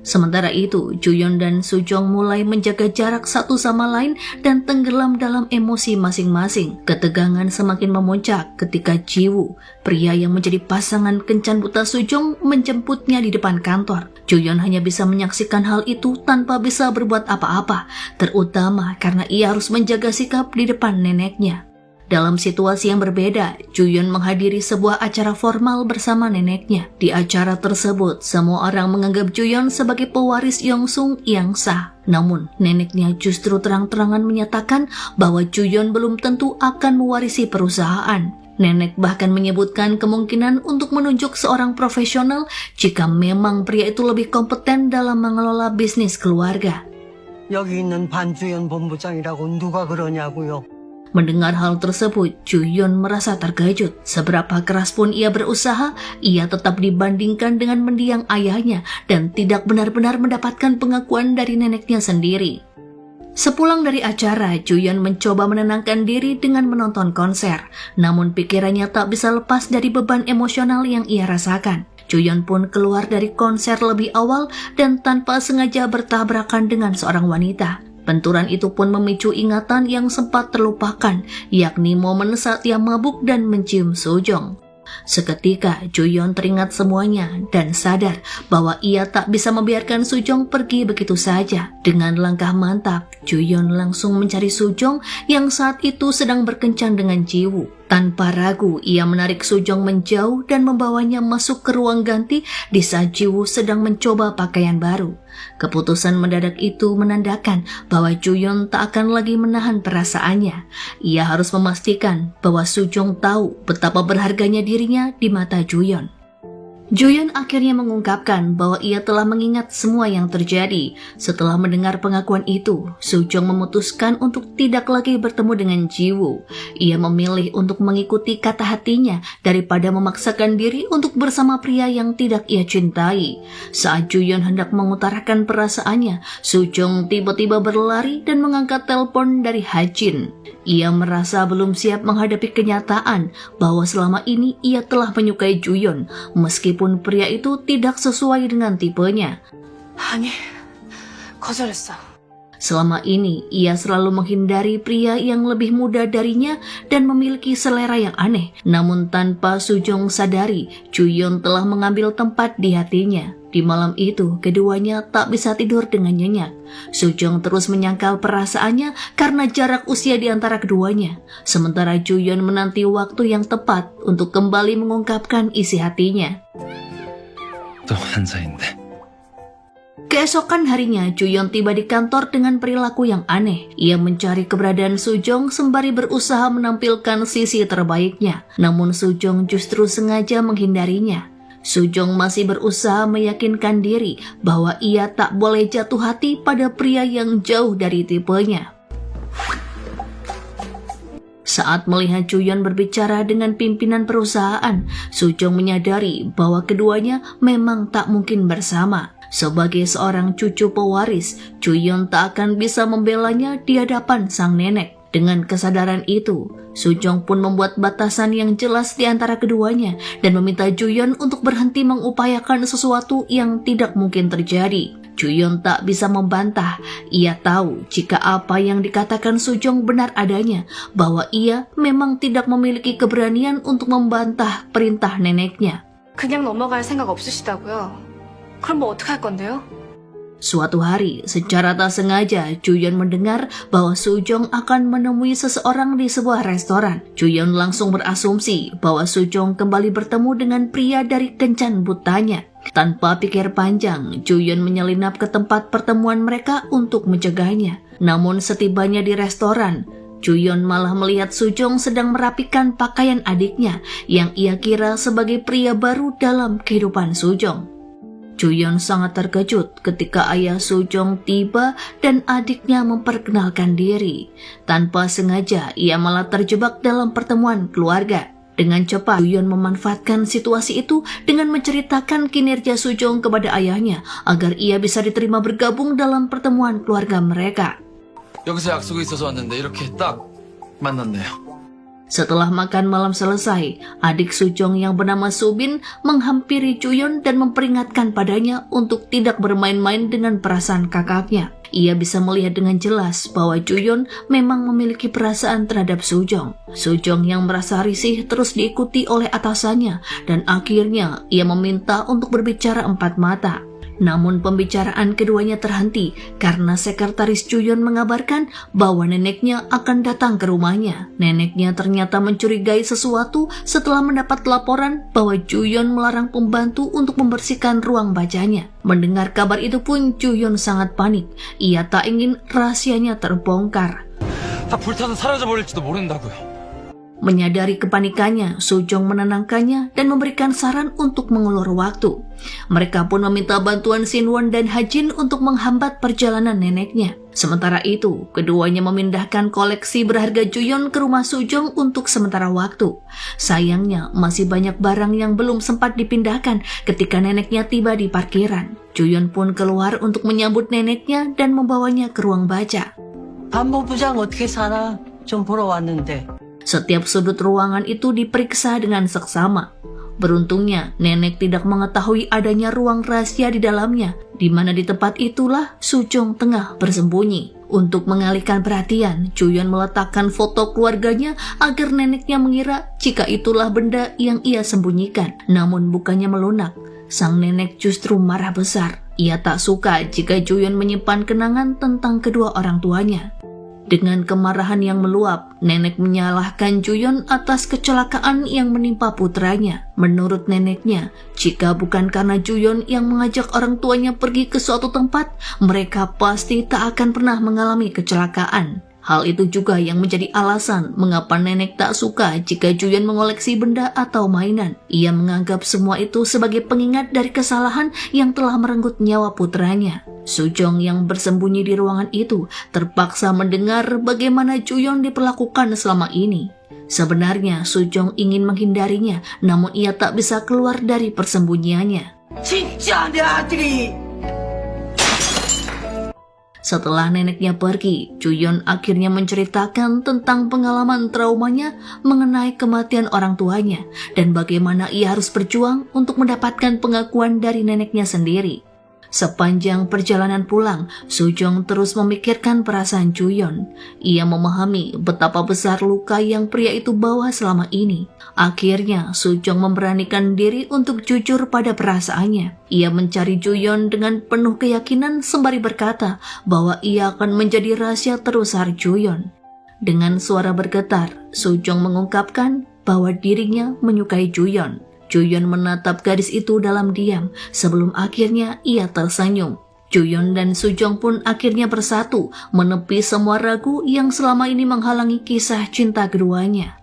S2: Sementara itu, Juyeon dan Sujong mulai menjaga jarak satu sama lain dan tenggelam dalam emosi masing-masing. Ketegangan semakin memuncak ketika Jiwoo, pria yang menjadi pasangan kencan buta Sujong, menjemputnya di depan kantor. Juyeon hanya bisa menyaksikan hal itu tanpa bisa berbuat apa-apa, terutama karena ia harus menjaga sikap di depan neneknya. Dalam situasi yang berbeda, Juyeon menghadiri sebuah acara formal bersama neneknya. Di acara tersebut, semua orang menganggap Juyeon sebagai pewaris Yongsung yang sah. Namun, neneknya justru terang-terangan menyatakan bahwa Juyeon belum tentu akan mewarisi perusahaan. Nenek bahkan menyebutkan kemungkinan untuk menunjuk seorang profesional jika memang pria itu lebih kompeten dalam mengelola bisnis keluarga.
S7: 여기 있는 반주연 본부장이라고 누가 그러냐고요.
S2: Mendengar hal tersebut, Juyeon merasa terkejut. Seberapa keras pun ia berusaha, ia tetap dibandingkan dengan mendiang ayahnya dan tidak benar-benar mendapatkan pengakuan dari neneknya sendiri. Sepulang dari acara, Juyeon mencoba menenangkan diri dengan menonton konser. Namun pikirannya tak bisa lepas dari beban emosional yang ia rasakan. Juyeon pun keluar dari konser lebih awal dan tanpa sengaja bertabrakan dengan seorang wanita. Benturan itu pun memicu ingatan yang sempat terlupakan, yakni momen saat ia mabuk dan mencium Sujong. Seketika, Juyeon teringat semuanya dan sadar bahwa ia tak bisa membiarkan Sujong pergi begitu saja. Dengan langkah mantap, Juyeon langsung mencari Sujong yang saat itu sedang berkencan dengan Jiwoo. Tanpa ragu, ia menarik Sujong menjauh dan membawanya masuk ke ruang ganti di saat Jiwoo sedang mencoba pakaian baru. Keputusan mendadak itu menandakan bahwa Juyeon tak akan lagi menahan perasaannya. Ia harus memastikan bahwa Sujong tahu betapa berharganya dirinya di mata Juyeon. Juyeon akhirnya mengungkapkan bahwa ia telah mengingat semua yang terjadi. Setelah mendengar pengakuan itu, Sujong memutuskan untuk tidak lagi bertemu dengan Jiwoo. Ia memilih untuk mengikuti kata hatinya daripada memaksakan diri untuk bersama pria yang tidak ia cintai. Saat Juyeon hendak mengutarakan perasaannya, Sujong tiba-tiba berlari dan mengangkat telepon dari Hajin. Ia merasa belum siap menghadapi kenyataan bahwa selama ini ia telah menyukai Juyeon, meskipun pria itu tidak sesuai dengan tipenya.
S3: 아니, 거절했어.
S2: Selama ini, ia selalu menghindari pria yang lebih muda darinya dan memiliki selera yang aneh. Namun tanpa Sujong sadari, Juyeon telah mengambil tempat di hatinya. Di malam itu, keduanya tak bisa tidur dengan nyenyak. Sujong terus menyangkal perasaannya karena jarak usia di antara keduanya. Sementara Juyeon menanti waktu yang tepat untuk kembali mengungkapkan isi hatinya.
S6: 또 한사인데.
S2: Keesokan harinya, Juyeon tiba di kantor dengan perilaku yang aneh. Ia mencari keberadaan Sujong sembari berusaha menampilkan sisi terbaiknya. Namun Sujong justru sengaja menghindarinya. Sujong masih berusaha meyakinkan diri bahwa ia tak boleh jatuh hati pada pria yang jauh dari tipenya. Saat melihat Juyeon berbicara dengan pimpinan perusahaan, Sujong menyadari bahwa keduanya memang tak mungkin bersama. Sebagai seorang cucu pewaris, Juyeon tak akan bisa membelanya di hadapan sang nenek. Dengan kesadaran itu, Sujong pun membuat batasan yang jelas di antara keduanya dan meminta Juyeon untuk berhenti mengupayakan sesuatu yang tidak mungkin terjadi. Juyeon tak bisa membantah. Ia tahu jika apa yang dikatakan Sujong benar adanya, bahwa ia memang tidak memiliki keberanian untuk membantah perintah neneknya.
S3: 그냥 넘어갈 생각 없으시다고요? 그럼 뭐 어떡할 건데요?
S2: Suatu hari, secara tak sengaja, Juyeon mendengar bahwa Sujong akan menemui seseorang di sebuah restoran. Juyeon langsung berasumsi bahwa Sujong kembali bertemu dengan pria dari kencan butanya. Tanpa pikir panjang, Juyeon menyelinap ke tempat pertemuan mereka untuk mencegahnya. Namun setibanya di restoran, Juyeon malah melihat Sujong sedang merapikan pakaian adiknya yang ia kira sebagai pria baru dalam kehidupan Sujong. Juyeon sangat terkejut ketika ayah Sujong tiba dan adiknya memperkenalkan diri. Tanpa sengaja, ia malah terjebak dalam pertemuan keluarga. Dengan cepat, Juyeon memanfaatkan situasi itu dengan menceritakan kinerja Sujong kepada ayahnya agar ia bisa diterima bergabung dalam pertemuan keluarga mereka.
S4: 여기서 약속이 있어서 왔는데 이렇게 딱 만났네요.
S2: Setelah makan malam selesai, adik Sujong yang bernama Subin menghampiri Juyeon dan memperingatkan padanya untuk tidak bermain-main dengan perasaan kakaknya. Ia bisa melihat dengan jelas bahwa Juyeon memang memiliki perasaan terhadap Sujong. Sujong yang merasa risih terus diikuti oleh atasannya dan akhirnya ia meminta untuk berbicara empat mata. Namun pembicaraan keduanya terhenti karena sekretaris Juyeon mengabarkan bahwa neneknya akan datang ke rumahnya. Neneknya ternyata mencurigai sesuatu setelah mendapat laporan bahwa Juyeon melarang pembantu untuk membersihkan ruang bacanya. Mendengar kabar itu pun Juyeon sangat panik. Ia tak ingin rahasianya terbongkar.
S4: 다 불타서 사라져 버릴지도 모른다고요.
S2: Menyadari kepanikannya, Sujong menenangkannya dan memberikan saran untuk mengulur waktu. Mereka pun meminta bantuan Sinwon dan Hajin untuk menghambat perjalanan neneknya. Sementara itu, keduanya memindahkan koleksi berharga Juyeon ke rumah Sujong untuk sementara waktu. Sayangnya, masih banyak barang yang belum sempat dipindahkan ketika neneknya tiba di parkiran. Juyeon pun keluar untuk menyambut neneknya dan membawanya ke ruang baca.
S7: 반모부장 어떻게 살아? 좀 보러 왔는데.
S2: Setiap sudut ruangan itu diperiksa dengan seksama. Beruntungnya, nenek tidak mengetahui adanya ruang rahasia di dalamnya, di mana di tempat itulah Sujong tengah bersembunyi. Untuk mengalihkan perhatian, Juyeon meletakkan foto keluarganya agar neneknya mengira jika itulah benda yang ia sembunyikan. Namun bukannya melunak, sang nenek justru marah besar. Ia tak suka jika Juyeon menyimpan kenangan tentang kedua orang tuanya. Dengan kemarahan yang meluap, nenek menyalahkan Juyeon atas kecelakaan yang menimpa putranya. Menurut neneknya, jika bukan karena Juyeon yang mengajak orang tuanya pergi ke suatu tempat, mereka pasti tak akan pernah mengalami kecelakaan. Hal itu juga yang menjadi alasan mengapa nenek tak suka jika Juyeon mengoleksi benda atau mainan. Ia menganggap semua itu sebagai pengingat dari kesalahan yang telah merenggut nyawa putranya. Sujong yang bersembunyi di ruangan itu terpaksa mendengar bagaimana Juyeon diperlakukan selama ini. Sebenarnya Sujong ingin menghindarinya, namun ia tak bisa keluar dari persembunyiannya.
S7: 진짜 내 아들이
S2: Setelah neneknya pergi, Juyeon akhirnya menceritakan tentang pengalaman traumanya mengenai kematian orang tuanya dan bagaimana ia harus berjuang untuk mendapatkan pengakuan dari neneknya sendiri. Sepanjang perjalanan pulang, Sujong terus memikirkan perasaan Juyeon. Ia memahami betapa besar luka yang pria itu bawa selama ini. Akhirnya, Sujong memberanikan diri untuk jujur pada perasaannya. Ia mencari Juyeon dengan penuh keyakinan sembari berkata bahwa ia akan menjadi rahasia terbesar Juyeon. Dengan suara bergetar, Sujong mengungkapkan bahwa dirinya menyukai Juyeon. Juyeon menatap gadis itu dalam diam sebelum akhirnya ia tersenyum. Juyeon dan Sujong pun akhirnya bersatu, menepi semua ragu yang selama ini menghalangi kisah cinta keduanya.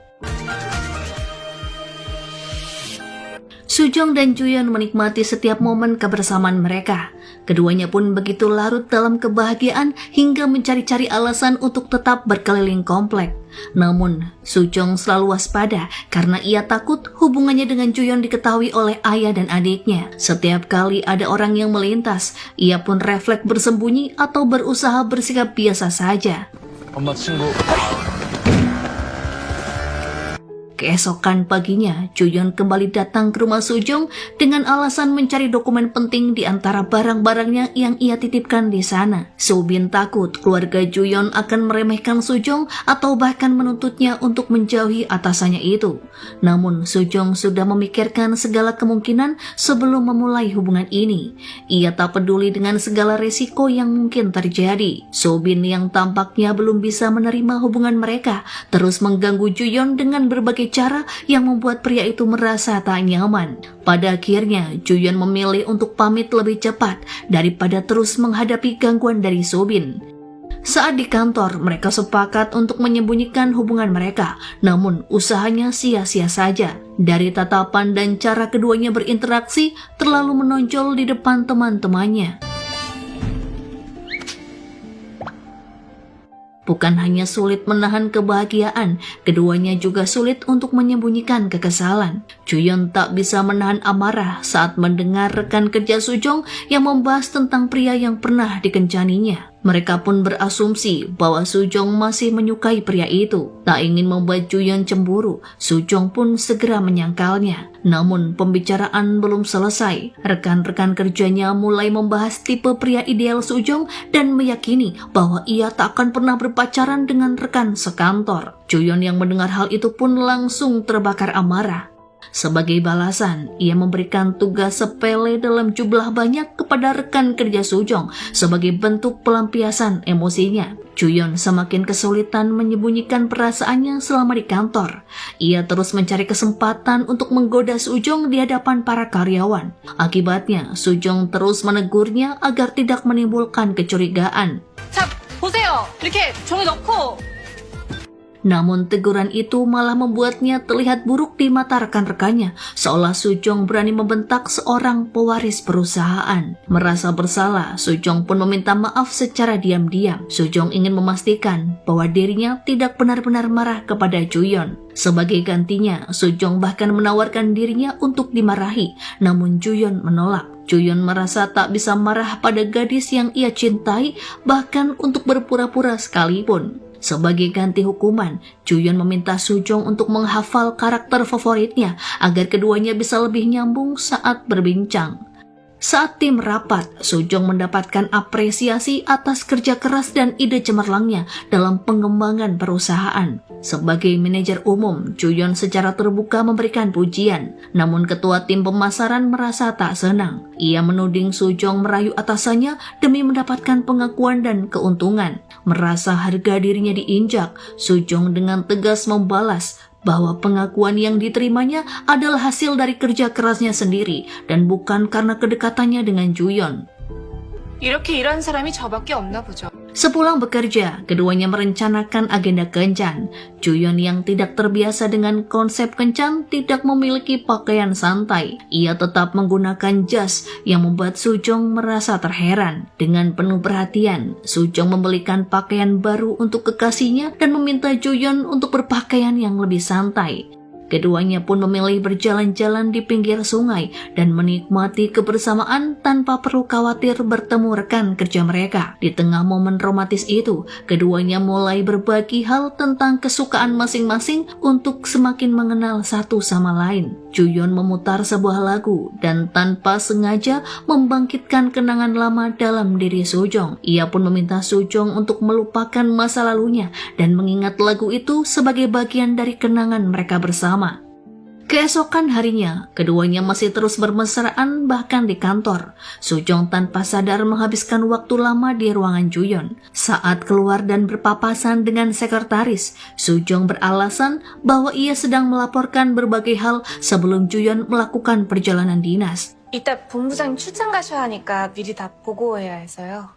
S2: Sujong dan Juyeon menikmati setiap momen kebersamaan mereka. Keduanya pun begitu larut dalam kebahagiaan hingga mencari-cari alasan untuk tetap berkeliling komplek. Namun, Sujong selalu waspada karena ia takut hubungannya dengan Juyeon diketahui oleh ayah dan adiknya. Setiap kali ada orang yang melintas, ia pun refleks bersembunyi atau berusaha bersikap biasa saja.
S4: 엄마 친구.
S2: Keesokan paginya, Juyeon kembali datang ke rumah Sujong dengan alasan mencari dokumen penting di antara barang-barangnya yang ia titipkan di sana. Subin takut keluarga Juyeon akan meremehkan Sujong atau bahkan menuntutnya untuk menjauhi atasannya itu. Namun, Sujong sudah memikirkan segala kemungkinan sebelum memulai hubungan ini. Ia tak peduli dengan segala resiko yang mungkin terjadi. Subin yang tampaknya belum bisa menerima hubungan mereka terus mengganggu Juyeon dengan berbagai cara yang membuat pria itu merasa tak nyaman. Pada akhirnya, Juyeon memilih untuk pamit lebih cepat daripada terus menghadapi gangguan dari Subin. Saat di kantor, mereka sepakat untuk menyembunyikan hubungan mereka, namun usahanya sia-sia saja. Dari tatapan dan cara keduanya berinteraksi terlalu menonjol di depan teman-temannya. Bukan hanya sulit menahan kebahagiaan, keduanya juga sulit untuk menyembunyikan kekesalan. Juyeon tak bisa menahan amarah saat mendengar rekan kerja Sujong yang membahas tentang pria yang pernah dikencaninya. Mereka pun berasumsi bahwa Sujong masih menyukai pria itu. Tak ingin membuat Juyeon cemburu, Sujong pun segera menyangkalnya. Namun pembicaraan belum selesai. Rekan-rekan kerjanya mulai membahas tipe pria ideal Sujong dan meyakini bahwa ia tak akan pernah berpacaran dengan rekan sekantor. Juyeon yang mendengar hal itu pun langsung terbakar amarah. Sebagai balasan, ia memberikan tugas sepele dalam jumlah banyak kepada rekan kerja Sujong sebagai bentuk pelampiasan emosinya. Juyeon semakin kesulitan menyembunyikan perasaannya selama di kantor. Ia terus mencari kesempatan untuk menggoda Sujong di hadapan para karyawan. Akibatnya, Sujong terus menegurnya agar tidak menimbulkan kecurigaan.
S3: 자, 보세요. 이렇게 종이 넣고.
S2: Namun teguran itu malah membuatnya terlihat buruk di mata rekan-rekannya, seolah Sujong berani membentak seorang pewaris perusahaan. Merasa bersalah, Sujong pun meminta maaf secara diam-diam. Sujong ingin memastikan bahwa dirinya tidak benar-benar marah kepada Juyeon. Sebagai gantinya, Sujong bahkan menawarkan dirinya untuk dimarahi, namun Juyeon menolak. Juyeon merasa tak bisa marah pada gadis yang ia cintai, bahkan untuk berpura-pura sekalipun. Sebagai ganti hukuman, Juyeon meminta Sujong untuk menghafal karakter favoritnya agar keduanya bisa lebih nyambung saat berbincang. Saat tim rapat, Sujong mendapatkan apresiasi atas kerja keras dan ide cemerlangnya dalam pengembangan perusahaan. Sebagai manajer umum, Juyeon secara terbuka memberikan pujian. Namun ketua tim pemasaran merasa tak senang. Ia menuding Sujong merayu atasannya demi mendapatkan pengakuan dan keuntungan. Merasa harga dirinya diinjak, Sujong dengan tegas membalas bahwa pengakuan yang diterimanya adalah hasil dari kerja kerasnya sendiri dan bukan karena kedekatannya dengan Juyeon.
S3: 이렇게 일하는 사람이 저밖에 없나 보죠.
S2: Sepulang bekerja, keduanya merencanakan agenda kencan. Juyeon yang tidak terbiasa dengan konsep kencan tidak memiliki pakaian santai. Ia tetap menggunakan jas yang membuat Sujong merasa terheran. Dengan penuh perhatian, Sujong membelikan pakaian baru untuk kekasihnya dan meminta Juyeon untuk berpakaian yang lebih santai. Keduanya pun memilih berjalan-jalan di pinggir sungai dan menikmati kebersamaan tanpa perlu khawatir bertemu rekan kerja mereka. Di tengah momen romantis itu, keduanya mulai berbagi hal tentang kesukaan masing-masing untuk semakin mengenal satu sama lain. Juyeon memutar sebuah lagu dan tanpa sengaja membangkitkan kenangan lama dalam diri Sujong. Ia pun meminta Sujong untuk melupakan masa lalunya dan mengingat lagu itu sebagai bagian dari kenangan mereka bersama. Keesokan harinya, keduanya masih terus bermesraan bahkan di kantor. Sujong tanpa sadar menghabiskan waktu lama di ruangan Juyeon. Saat keluar dan berpapasan dengan sekretaris, Sujong beralasan bahwa ia sedang melaporkan berbagai hal sebelum Juyeon melakukan perjalanan dinas.
S3: 이따 본부장 출장 가셔야 하니까 미리 다 보고해야 해서요.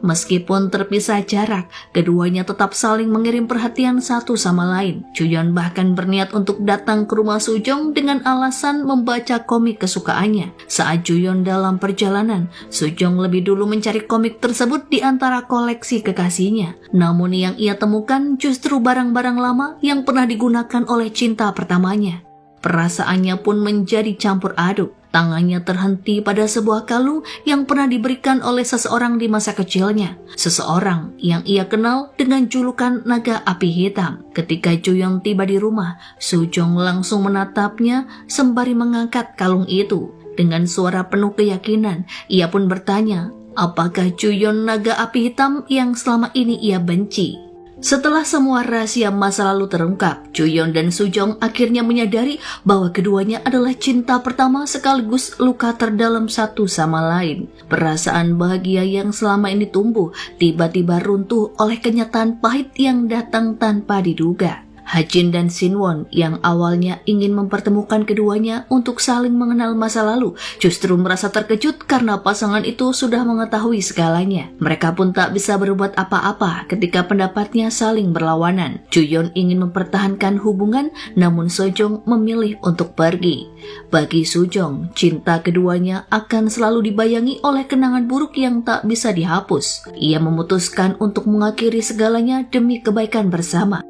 S2: Meskipun terpisah jarak, keduanya tetap saling mengirim perhatian satu sama lain. Juyeon bahkan berniat untuk datang ke rumah Sujong dengan alasan membaca komik kesukaannya. Saat Juyeon dalam perjalanan, Sujong lebih dulu mencari komik tersebut di antara koleksi kekasihnya. Namun yang ia temukan justru barang-barang lama yang pernah digunakan oleh cinta pertamanya. Perasaannya pun menjadi campur aduk. Tangannya terhenti pada sebuah kalung yang pernah diberikan oleh seseorang di masa kecilnya. Seseorang yang ia kenal dengan julukan naga api hitam. Ketika Juyeon tiba di rumah, Sujong langsung menatapnya sembari mengangkat kalung itu. Dengan suara penuh keyakinan, ia pun bertanya, apakah Juyeon naga api hitam yang selama ini ia benci? Setelah semua rahasia masa lalu terungkap, Juyeon dan Sujong akhirnya menyadari bahwa keduanya adalah cinta pertama sekaligus luka terdalam satu sama lain. Perasaan bahagia yang selama ini tumbuh tiba-tiba runtuh oleh kenyataan pahit yang datang tanpa diduga. Ha-jin dan Sin-won yang awalnya ingin mempertemukan keduanya untuk saling mengenal masa lalu justru merasa terkejut karena pasangan itu sudah mengetahui segalanya. Mereka pun tak bisa berbuat apa-apa ketika pendapatnya saling berlawanan. Ju-yeon ingin mempertahankan hubungan, namun Sojong memilih untuk pergi. Bagi Sujong, cinta keduanya akan selalu dibayangi oleh kenangan buruk yang tak bisa dihapus. Ia memutuskan untuk mengakhiri segalanya demi kebaikan bersama.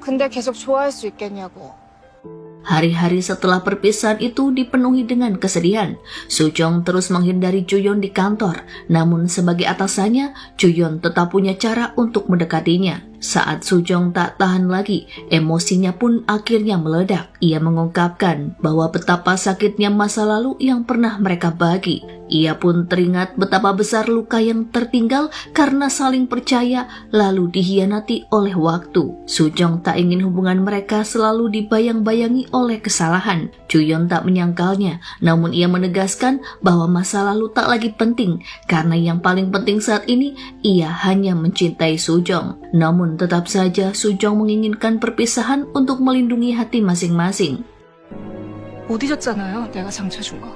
S3: 근데 계속 좋아할 수 있겠냐고.
S2: Hari-hari setelah perpisahan itu dipenuhi dengan kesedihan. Sujong terus menghindari Ju-yeon di kantor, namun sebagai atasannya, Ju-yeon tetap punya cara untuk mendekatinya. Saat Sujong tak tahan lagi, emosinya pun akhirnya meledak. Ia mengungkapkan bahwa betapa sakitnya masa lalu yang pernah mereka bagi. Ia pun teringat betapa besar luka yang tertinggal karena saling percaya lalu dikhianati oleh waktu. Sujong tak ingin hubungan mereka selalu dibayang-bayangi oleh kesalahan. Ju-yeon tak menyangkalnya, namun ia menegaskan bahwa masa lalu tak lagi penting karena yang paling penting saat ini ia hanya mencintai Sujong. Namun tetap saja Sujong menginginkan perpisahan untuk melindungi hati masing-masing.
S3: 못 잊었잖아요. 내가 상처 준 거.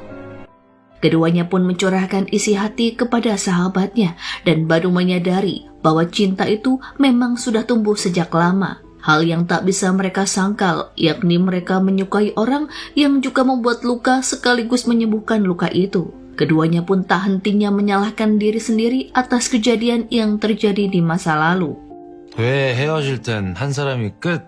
S2: Keduanya pun mencurahkan isi hati kepada sahabatnya dan baru menyadari bahwa cinta itu memang sudah tumbuh sejak lama. Hal yang tak bisa mereka sangkal, yakni mereka menyukai orang yang juga membuat luka sekaligus menyembuhkan luka itu. Keduanya pun tak hentinya menyalahkan diri sendiri atas kejadian yang terjadi di masa lalu.
S8: 왜 헤어질 땐 한 사람이 끝?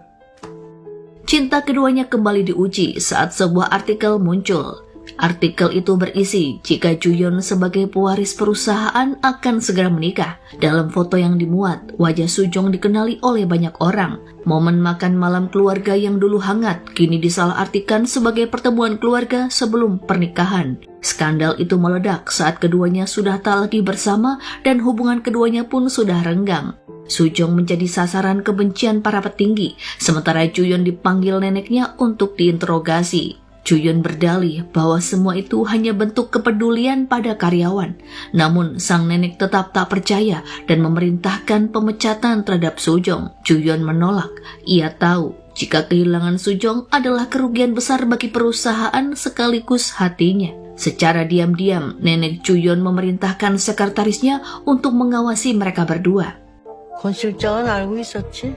S2: Cinta keduanya kembali diuji saat sebuah artikel muncul. Artikel itu berisi jika Ju-yeon sebagai pewaris perusahaan akan segera menikah. Dalam foto yang dimuat, wajah Sujong dikenali oleh banyak orang. Momen makan malam keluarga yang dulu hangat kini disalahartikan sebagai pertemuan keluarga sebelum pernikahan. Skandal itu meledak saat keduanya sudah tak lagi bersama dan hubungan keduanya pun sudah renggang. Sujong menjadi sasaran kebencian para petinggi, sementara Ju-yeon dipanggil neneknya untuk diinterogasi. Ju-yeon berdalih bahwa semua itu hanya bentuk kepedulian pada karyawan. Namun sang nenek tetap tak percaya dan memerintahkan pemecatan terhadap Sujong. Ju-yeon menolak. Ia tahu jika kehilangan Sujong adalah kerugian besar bagi perusahaan sekaligus hatinya. Secara diam-diam, nenek Ju-yeon memerintahkan sekretarisnya untuk mengawasi mereka berdua.
S7: 권 실장은 알고 있었지?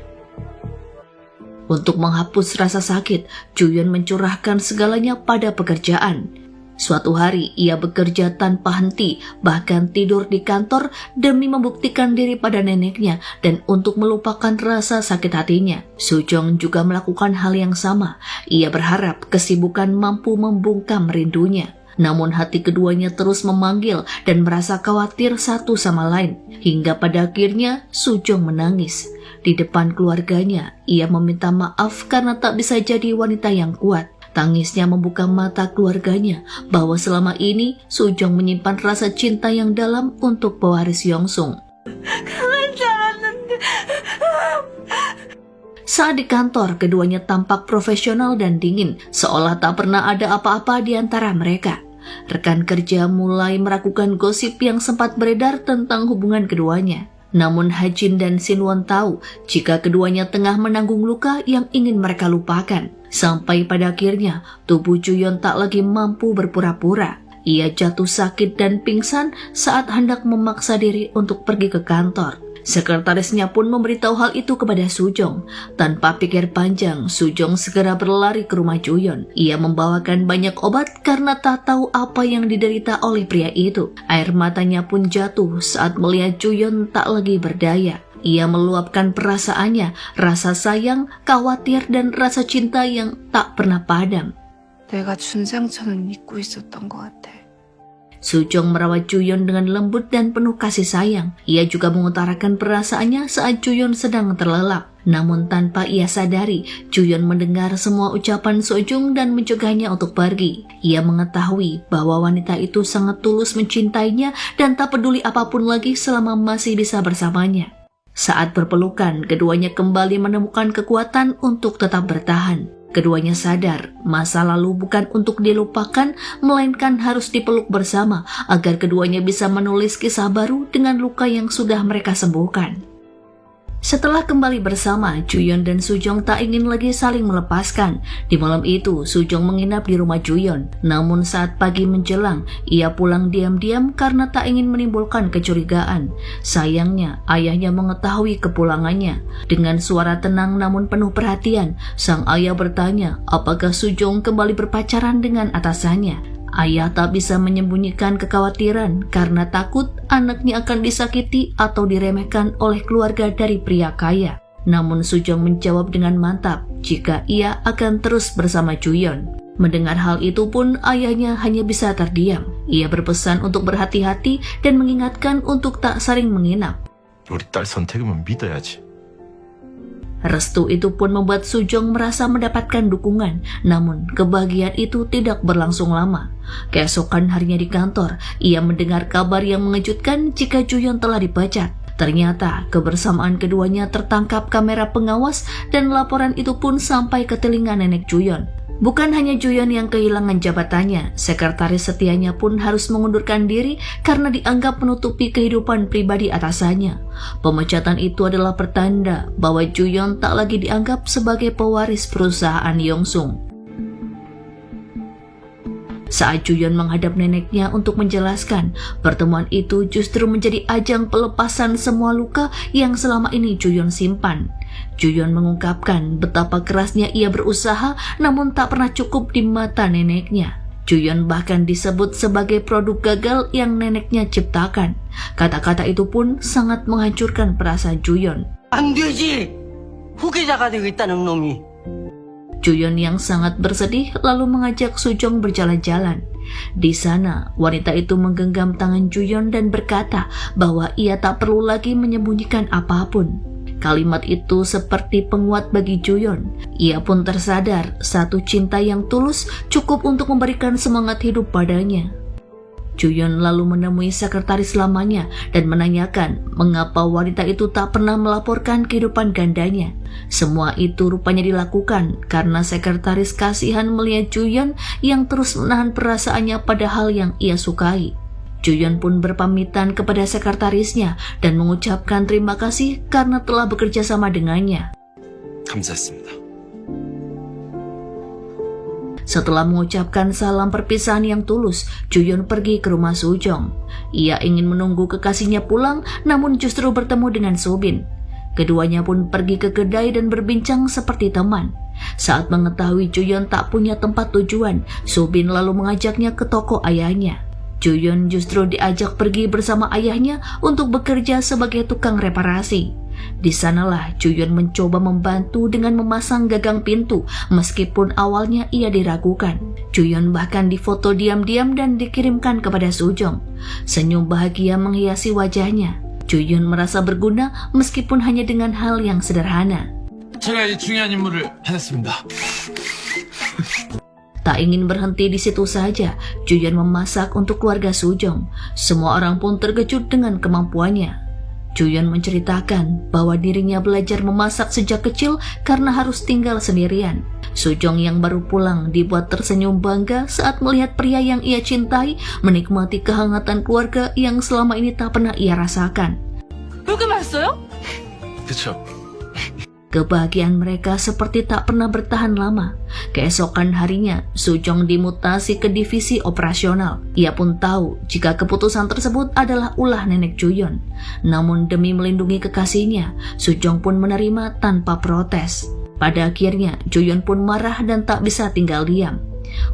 S2: Untuk menghapus rasa sakit, Ju-yeon mencurahkan segalanya pada pekerjaan. Suatu hari, ia bekerja tanpa henti, bahkan tidur di kantor demi membuktikan diri pada neneknya dan untuk melupakan rasa sakit hatinya. Sujong juga melakukan hal yang sama. Ia berharap kesibukan mampu membungkam rindunya. Namun hati keduanya terus memanggil dan merasa khawatir satu sama lain. Hingga pada akhirnya Sujong menangis. Di depan keluarganya, ia meminta maaf karena tak bisa jadi wanita yang kuat. Tangisnya membuka mata keluarganya bahwa selama ini Sujong menyimpan rasa cinta yang dalam untuk pewaris Yongsung. Saat di kantor, keduanya tampak profesional dan dingin, seolah tak pernah ada apa-apa di antara mereka. Rekan kerja mulai meragukan gosip yang sempat beredar tentang hubungan keduanya. Namun Ha-jin dan Sin-won tahu jika keduanya tengah menanggung luka yang ingin mereka lupakan. Sampai pada akhirnya, tubuh Ju-yeon tak lagi mampu berpura-pura. Ia jatuh sakit dan pingsan saat hendak memaksa diri untuk pergi ke kantor. Sekretarisnya pun memberitahu hal itu kepada Sujong. Tanpa pikir panjang, Sujong segera berlari ke rumah Ju-yeon. Ia membawakan banyak obat karena tak tahu apa yang diderita oleh pria itu. Air matanya pun jatuh saat melihat Ju-yeon tak lagi berdaya. Ia meluapkan perasaannya, rasa sayang, khawatir, dan rasa cinta yang tak pernah padam.
S3: 내가 준 상처는 잊고 있었던 것 같아.
S2: Sujong merawat Ju-yeon dengan lembut dan penuh kasih sayang. Ia juga mengutarakan perasaannya saat Ju-yeon sedang terlelap. Namun tanpa ia sadari, Ju-yeon mendengar semua ucapan Sojong dan mencegahnya untuk pergi. Ia mengetahui bahwa wanita itu sangat tulus mencintainya dan tak peduli apapun lagi selama masih bisa bersamanya. Saat berpelukan, keduanya kembali menemukan kekuatan untuk tetap bertahan. Keduanya sadar, masa lalu bukan untuk dilupakan, melainkan harus dipeluk bersama agar keduanya bisa menulis kisah baru dengan luka yang sudah mereka sembuhkan. Setelah kembali bersama, Juyeon dan Sujong tak ingin lagi saling melepaskan. Di malam itu, Sujong menginap di rumah Juyeon. Namun saat pagi menjelang, ia pulang diam-diam karena tak ingin menimbulkan kecurigaan. Sayangnya, ayahnya mengetahui kepulangannya. Dengan suara tenang namun penuh perhatian, sang ayah bertanya apakah Sujong kembali berpacaran dengan atasannya. Ayah tak bisa menyembunyikan kekhawatiran karena takut anaknya akan disakiti atau diremehkan oleh keluarga dari pria kaya. Namun Sujong menjawab dengan mantap jika ia akan terus bersama Juyeon. Mendengar hal itu pun ayahnya hanya bisa terdiam. Ia berpesan untuk berhati-hati dan mengingatkan untuk tak sering menginap.
S6: 우리 딸 선택이면 믿어야지.
S2: Restu itu pun membuat Sujong merasa mendapatkan dukungan, namun kebahagiaan itu tidak berlangsung lama. Keesokan harinya di kantor, ia mendengar kabar yang mengejutkan jika Juyeon telah dipecat. Ternyata kebersamaan keduanya tertangkap kamera pengawas dan laporan itu pun sampai ke telinga nenek Juyeon. Bukan hanya Juyeon yang kehilangan jabatannya, sekretaris setianya pun harus mengundurkan diri karena dianggap menutupi kehidupan pribadi atasannya. Pemecatan itu adalah pertanda bahwa Juyeon tak lagi dianggap sebagai pewaris perusahaan Yongsung. Saat Juyeon menghadap neneknya untuk menjelaskan, pertemuan itu justru menjadi ajang pelepasan semua luka yang selama ini Juyeon simpan. Juyeon mengungkapkan betapa kerasnya ia berusaha namun tak pernah cukup di mata neneknya. Juyeon bahkan disebut sebagai produk gagal yang neneknya ciptakan. Kata-kata itu pun sangat menghancurkan perasaan Juyeon.
S7: 안 되지! 후계자가 되겠다는 놈이.
S2: Juyeon yang sangat bersedih lalu mengajak Sujong berjalan-jalan. Di sana, wanita itu menggenggam tangan Juyeon dan berkata bahwa ia tak perlu lagi menyembunyikan apapun. Kalimat itu seperti penguat bagi Juyeon. Ia pun tersadar satu cinta yang tulus cukup untuk memberikan semangat hidup padanya. Juyeon lalu menemui sekretaris lamanya dan menanyakan mengapa wanita itu tak pernah melaporkan kehidupan gandanya. Semua itu rupanya dilakukan karena sekretaris kasihan melihat Juyeon yang terus menahan perasaannya pada hal yang ia sukai. Juyeon pun berpamitan kepada sekretarisnya dan mengucapkan terima kasih karena telah bekerja sama dengannya.
S4: 감사했습니다.
S2: Setelah mengucapkan salam perpisahan yang tulus, Juyeon pergi ke rumah Sujong. Ia ingin menunggu kekasihnya pulang, namun justru bertemu dengan Subin. Keduanya pun pergi ke kedai dan berbincang seperti teman. Saat mengetahui Juyeon tak punya tempat tujuan, Subin lalu mengajaknya ke toko ayahnya. Juyeon justru diajak pergi bersama ayahnya untuk bekerja sebagai tukang reparasi. Di sanalah Juyeon mencoba membantu dengan memasang gagang pintu meskipun awalnya ia diragukan. Juyeon bahkan difoto diam-diam dan dikirimkan kepada Sujong. Senyum bahagia menghiasi wajahnya. Juyeon merasa berguna meskipun hanya dengan hal yang sederhana.
S4: 제가 이 중요한 임무를 해냈습니다.
S2: Tak ingin berhenti di situ saja, Juyeon memasak untuk keluarga Sujong. Semua orang pun terkejut dengan kemampuannya. Juyeon menceritakan bahwa dirinya belajar memasak sejak kecil karena harus tinggal sendirian. Sujong yang baru pulang dibuat tersenyum bangga saat melihat pria yang ia cintai menikmati kehangatan keluarga yang selama ini tak pernah ia rasakan.
S5: 그렇게 맛있어요?
S4: 그쵸.
S2: Kebahagiaan mereka seperti tak pernah bertahan lama. Keesokan harinya, Sujong dimutasi ke divisi operasional. Ia pun tahu jika keputusan tersebut adalah ulah nenek Juyeon. Namun demi melindungi kekasihnya, Sujong pun menerima tanpa protes. Pada akhirnya, Juyeon pun marah dan tak bisa tinggal diam.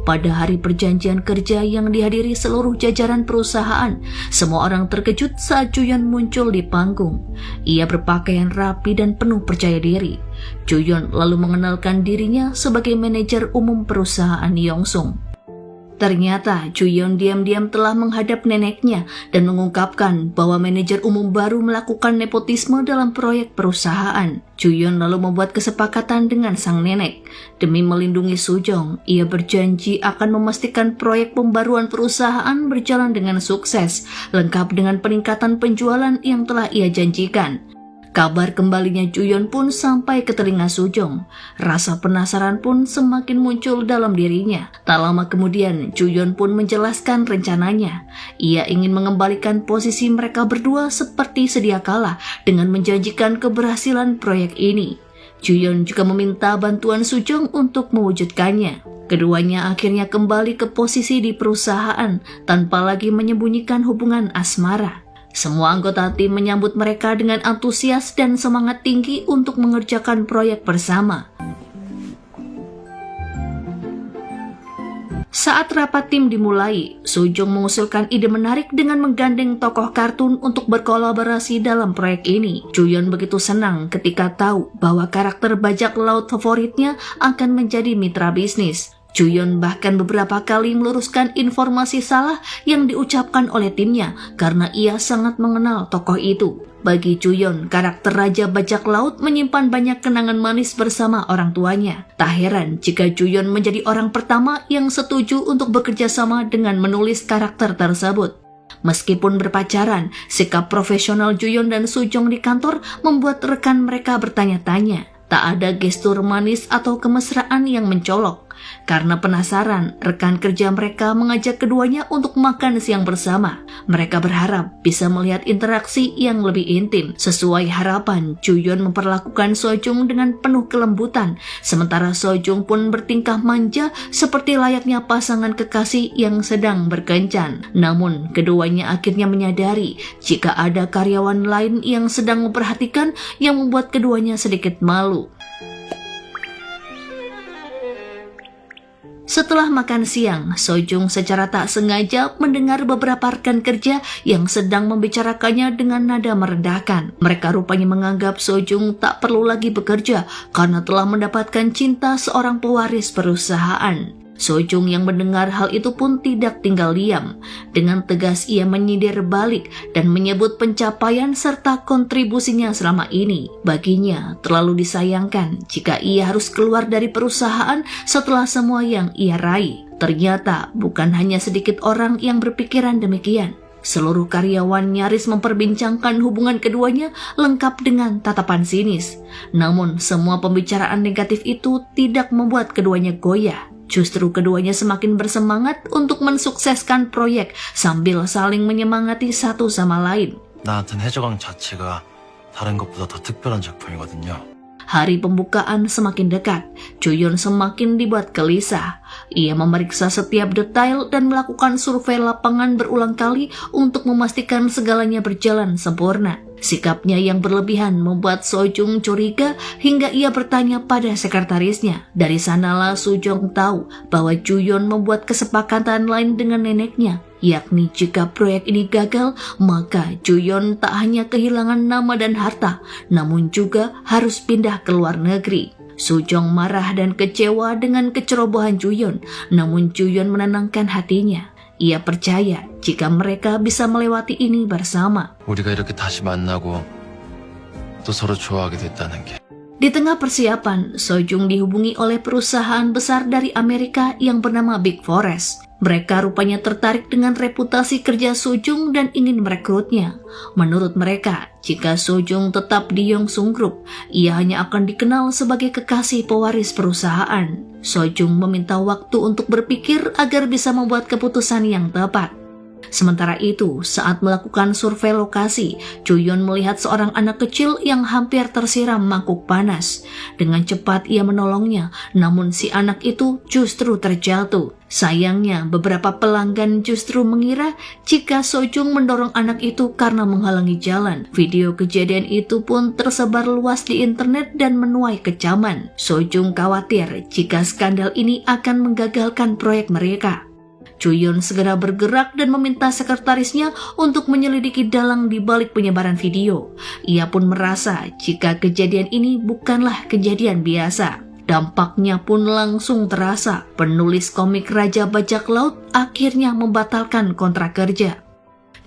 S2: Pada hari perjanjian kerja yang dihadiri seluruh jajaran perusahaan, semua orang terkejut saat Juyeon muncul di panggung. Ia berpakaian rapi dan penuh percaya diri. Juyeon lalu mengenalkan dirinya sebagai manajer umum perusahaan Yongsung. Ternyata Juyeon diam-diam telah menghadap neneknya dan mengungkapkan bahwa manajer umum baru melakukan nepotisme dalam proyek perusahaan. Juyeon lalu membuat kesepakatan dengan sang nenek. Demi melindungi Sujong, ia berjanji akan memastikan proyek pembaruan perusahaan berjalan dengan sukses, lengkap dengan peningkatan penjualan yang telah ia janjikan. Kabar kembalinya Juyeon pun sampai ke telinga Sojong. Rasa penasaran pun semakin muncul dalam dirinya. Tak lama kemudian, Juyeon pun menjelaskan rencananya. Ia ingin mengembalikan posisi mereka berdua seperti sedia kala dengan menjanjikan keberhasilan proyek ini. Juyeon juga meminta bantuan Sojong untuk mewujudkannya. Keduanya akhirnya kembali ke posisi di perusahaan tanpa lagi menyembunyikan hubungan asmara. Semua anggota tim menyambut mereka dengan antusias dan semangat tinggi untuk mengerjakan proyek bersama. Saat rapat tim dimulai, Sojong mengusulkan ide menarik dengan menggandeng tokoh kartun untuk berkolaborasi dalam proyek ini. Juyeon begitu senang ketika tahu bahwa karakter bajak laut favoritnya akan menjadi mitra bisnis. Juyeon bahkan beberapa kali meluruskan informasi salah yang diucapkan oleh timnya karena ia sangat mengenal tokoh itu. Bagi Juyeon, karakter Raja Bajak Laut menyimpan banyak kenangan manis bersama orang tuanya. Tak heran jika Juyeon menjadi orang pertama yang setuju untuk bekerja sama dengan menulis karakter tersebut. Meskipun berpacaran, sikap profesional Juyeon dan Sojong di kantor membuat rekan mereka bertanya-tanya. Tak ada gestur manis atau kemesraan yang mencolok. Karena penasaran, rekan kerja mereka mengajak keduanya untuk makan siang bersama. Mereka berharap bisa melihat interaksi yang lebih intim. Sesuai harapan, Juyeon memperlakukan Sojong dengan penuh kelembutan, sementara Sojong pun bertingkah manja seperti layaknya pasangan kekasih yang sedang berkencan. Namun, keduanya akhirnya menyadari jika ada karyawan lain yang sedang memperhatikan yang membuat keduanya sedikit malu. Setelah makan siang, Sojong secara tak sengaja mendengar beberapa rekan kerja yang sedang membicarakannya dengan nada merendahkan. Mereka rupanya menganggap Sojong tak perlu lagi bekerja karena telah mendapatkan cinta seorang pewaris perusahaan. Sojong yang mendengar hal itu pun tidak tinggal diam. Dengan tegas ia menyindir balik dan menyebut pencapaian serta kontribusinya selama ini. Baginya terlalu disayangkan jika ia harus keluar dari perusahaan setelah semua yang ia raih. Ternyata bukan hanya sedikit orang yang berpikiran demikian. Seluruh karyawan nyaris memperbincangkan hubungan keduanya lengkap dengan tatapan sinis. Namun semua pembicaraan negatif itu tidak membuat keduanya goyah. Justru keduanya semakin bersemangat untuk mensukseskan proyek sambil saling menyemangati satu sama lain.
S8: 나한텐 해적왕 자체가 다른 것보다 더 특별한 작품이거든요.
S2: Hari pembukaan semakin dekat, Juyeon semakin dibuat gelisah. Ia memeriksa setiap detail dan melakukan survei lapangan berulang kali untuk memastikan segalanya berjalan sempurna. Sikapnya yang berlebihan membuat Sojong curiga hingga ia bertanya pada sekretarisnya. Dari sanalah Sojong tahu bahwa Juyeon membuat kesepakatan lain dengan neneknya, yakni jika proyek ini gagal, maka Juyeon tak hanya kehilangan nama dan harta, namun juga harus pindah ke luar negeri. Sojong marah dan kecewa dengan kecerobohan Juyeon, namun Juyeon menenangkan hatinya. Ia percaya jika mereka bisa melewati ini bersama.
S8: 우리가 이렇게 다시 만나고 또 서로 좋아하게 됐다는 게.
S2: Di tengah persiapan, Sojong dihubungi oleh perusahaan besar dari Amerika yang bernama Big Forest. Mereka rupanya tertarik dengan reputasi kerja Sojong dan ingin merekrutnya. Menurut mereka, jika Sojong tetap di Yongsung Group, ia hanya akan dikenal sebagai kekasih pewaris perusahaan. Sojong meminta waktu untuk berpikir agar bisa membuat keputusan yang tepat. Sementara itu, saat melakukan survei lokasi, Juyeon melihat seorang anak kecil yang hampir tersiram mangkuk panas. Dengan cepat ia menolongnya, namun si anak itu justru terjatuh. Sayangnya, beberapa pelanggan justru mengira jika Sojong mendorong anak itu karena menghalangi jalan. Video kejadian itu pun tersebar luas di internet dan menuai kecaman. Sojong khawatir jika skandal ini akan menggagalkan proyek mereka. Juyeon segera bergerak dan meminta sekretarisnya untuk menyelidiki dalang di balik penyebaran video. Ia pun merasa jika kejadian ini bukanlah kejadian biasa. Dampaknya pun langsung terasa. Penulis komik Raja Bajak Laut akhirnya membatalkan kontrak kerja.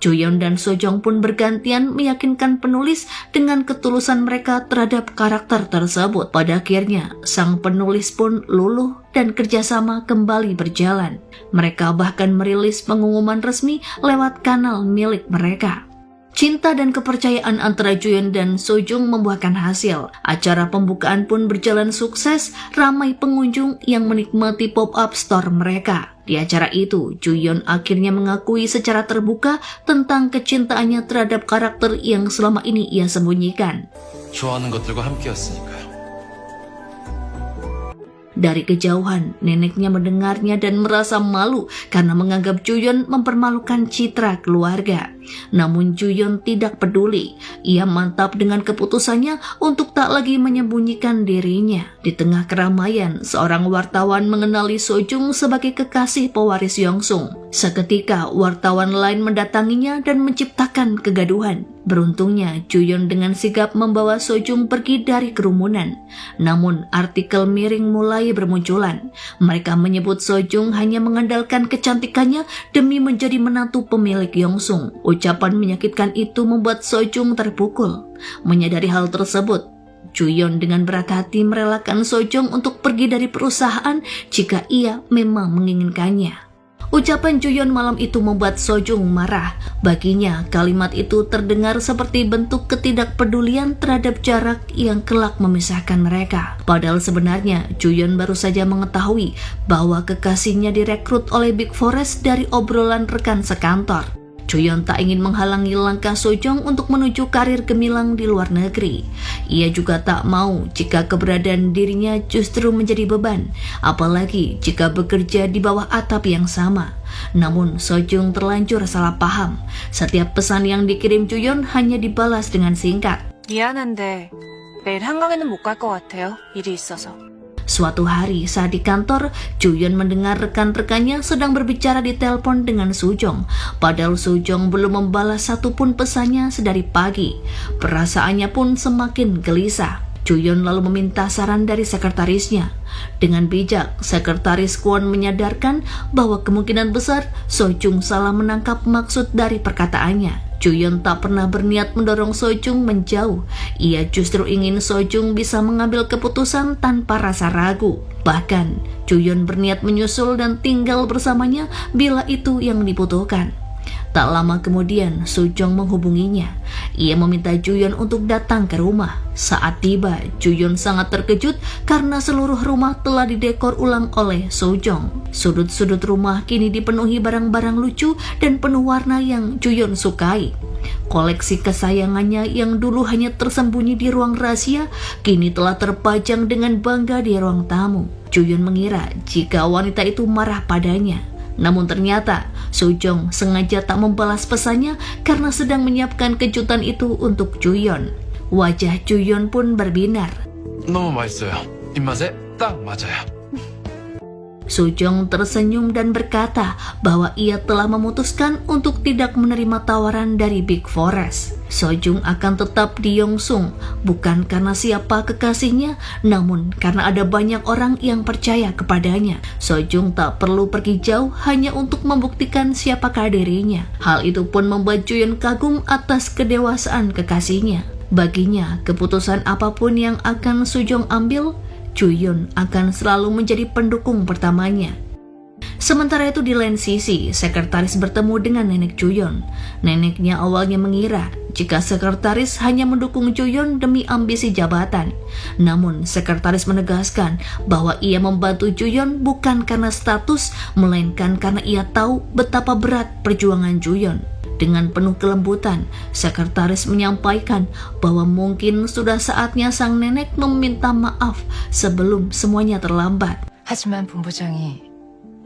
S2: Juyeon dan Sojong pun bergantian meyakinkan penulis dengan ketulusan mereka terhadap karakter tersebut. Pada akhirnya, sang penulis pun luluh dan kerjasama kembali berjalan. Mereka bahkan merilis pengumuman resmi lewat kanal milik mereka. Cinta dan kepercayaan antara Juyeon dan Sojung membuahkan hasil. Acara pembukaan pun berjalan sukses, ramai pengunjung yang menikmati pop-up store mereka. Di acara itu, Juyeon akhirnya mengakui secara terbuka tentang kecintaannya terhadap karakter yang selama ini ia sembunyikan.
S4: 좋아하는 것들과 함께였으니까요.
S2: Dari kejauhan, neneknya mendengarnya dan merasa malu karena menganggap Juyeon mempermalukan citra keluarga. Namun Juyeon tidak peduli. Ia mantap dengan keputusannya untuk tak lagi menyembunyikan dirinya. Di tengah keramaian, seorang wartawan mengenali Sojung sebagai kekasih pewaris Yongsung. Seketika, wartawan lain mendatanginya dan menciptakan kegaduhan. Beruntungnya, Juyeon dengan sigap membawa Sojung pergi dari kerumunan. Namun, artikel miring mulai bermunculan. Mereka menyebut Sojung hanya mengandalkan kecantikannya demi menjadi menantu pemilik Yongsung. Ucapan menyakitkan itu membuat Sojung terpukul. Menyadari hal tersebut, Juyeon dengan berat hati merelakan Sojung untuk pergi dari perusahaan jika ia memang menginginkannya. Ucapan Juyeon malam itu membuat Sojung marah. Baginya, kalimat itu terdengar seperti bentuk ketidakpedulian terhadap jarak yang kelak memisahkan mereka. Padahal sebenarnya, Juyeon baru saja mengetahui bahwa kekasihnya direkrut oleh Big Forest dari obrolan rekan sekantor. Juyeon tak ingin menghalangi langkah Sojung untuk menuju karir gemilang di luar negeri. Ia juga tak mau jika keberadaan dirinya justru menjadi beban, apalagi jika bekerja di bawah atap yang sama. Namun Sojung terlanjur salah paham. Setiap pesan yang dikirim Juyeon hanya dibalas dengan singkat.
S3: 미안한데 내일 한강에는 못 갈 것 같아요. 일이 있어서.
S2: Suatu hari saat di kantor, Juyeon mendengar rekan-rekannya sedang berbicara di telepon dengan Sojung. Padahal Sojung belum membalas satupun pesannya sedari pagi. Perasaannya pun semakin gelisah. Juyeon lalu meminta saran dari sekretarisnya. Dengan bijak, sekretaris Kwon menyadarkan bahwa kemungkinan besar Sojung salah menangkap maksud dari perkataannya. Juyeon tak pernah berniat mendorong Sojung menjauh. Ia justru ingin Sojung bisa mengambil keputusan tanpa rasa ragu. Bahkan, Juyeon berniat menyusul dan tinggal bersamanya bila itu yang dibutuhkan. Tak lama kemudian, Sojung menghubunginya. Ia meminta Juyeon untuk datang ke rumah. Saat tiba, Juyeon sangat terkejut karena seluruh rumah telah didekor ulang oleh Sojung. Sudut-sudut rumah kini dipenuhi barang-barang lucu dan penuh warna yang Juyeon sukai. Koleksi kesayangannya yang dulu hanya tersembunyi di ruang rahasia, kini telah terpajang dengan bangga di ruang tamu. Juyeon mengira jika wanita itu marah padanya. Namun ternyata Sojung sengaja tak membalas pesannya karena sedang menyiapkan kejutan itu untuk Juyeon. Wajah Juyeon pun berbinar.
S4: 너무 맛있어요. 입맛에 딱 맞아요.
S2: Sojung tersenyum dan berkata bahwa ia telah memutuskan untuk tidak menerima tawaran dari Big Forest. Sojung akan tetap di Yongsung, bukan karena siapa kekasihnya, namun karena ada banyak orang yang percaya kepadanya. Sojung tak perlu pergi jauh hanya untuk membuktikan siapakah dirinya. Hal itu pun membuat Juyeon kagum atas kedewasaan kekasihnya. Baginya, keputusan apapun yang akan Sojung ambil, Juyeon akan selalu menjadi pendukung pertamanya. Sementara itu di lain sisi, sekretaris bertemu dengan nenek Juyeon. Neneknya awalnya mengira jika sekretaris hanya mendukung Juyeon demi ambisi jabatan. Namun sekretaris menegaskan bahwa ia membantu Juyeon bukan karena status, melainkan karena ia tahu betapa berat perjuangan Juyeon. Dengan penuh kelembutan, sekretaris menyampaikan bahwa mungkin sudah saatnya sang nenek meminta maaf sebelum semuanya terlambat.
S9: 하지만 본부장이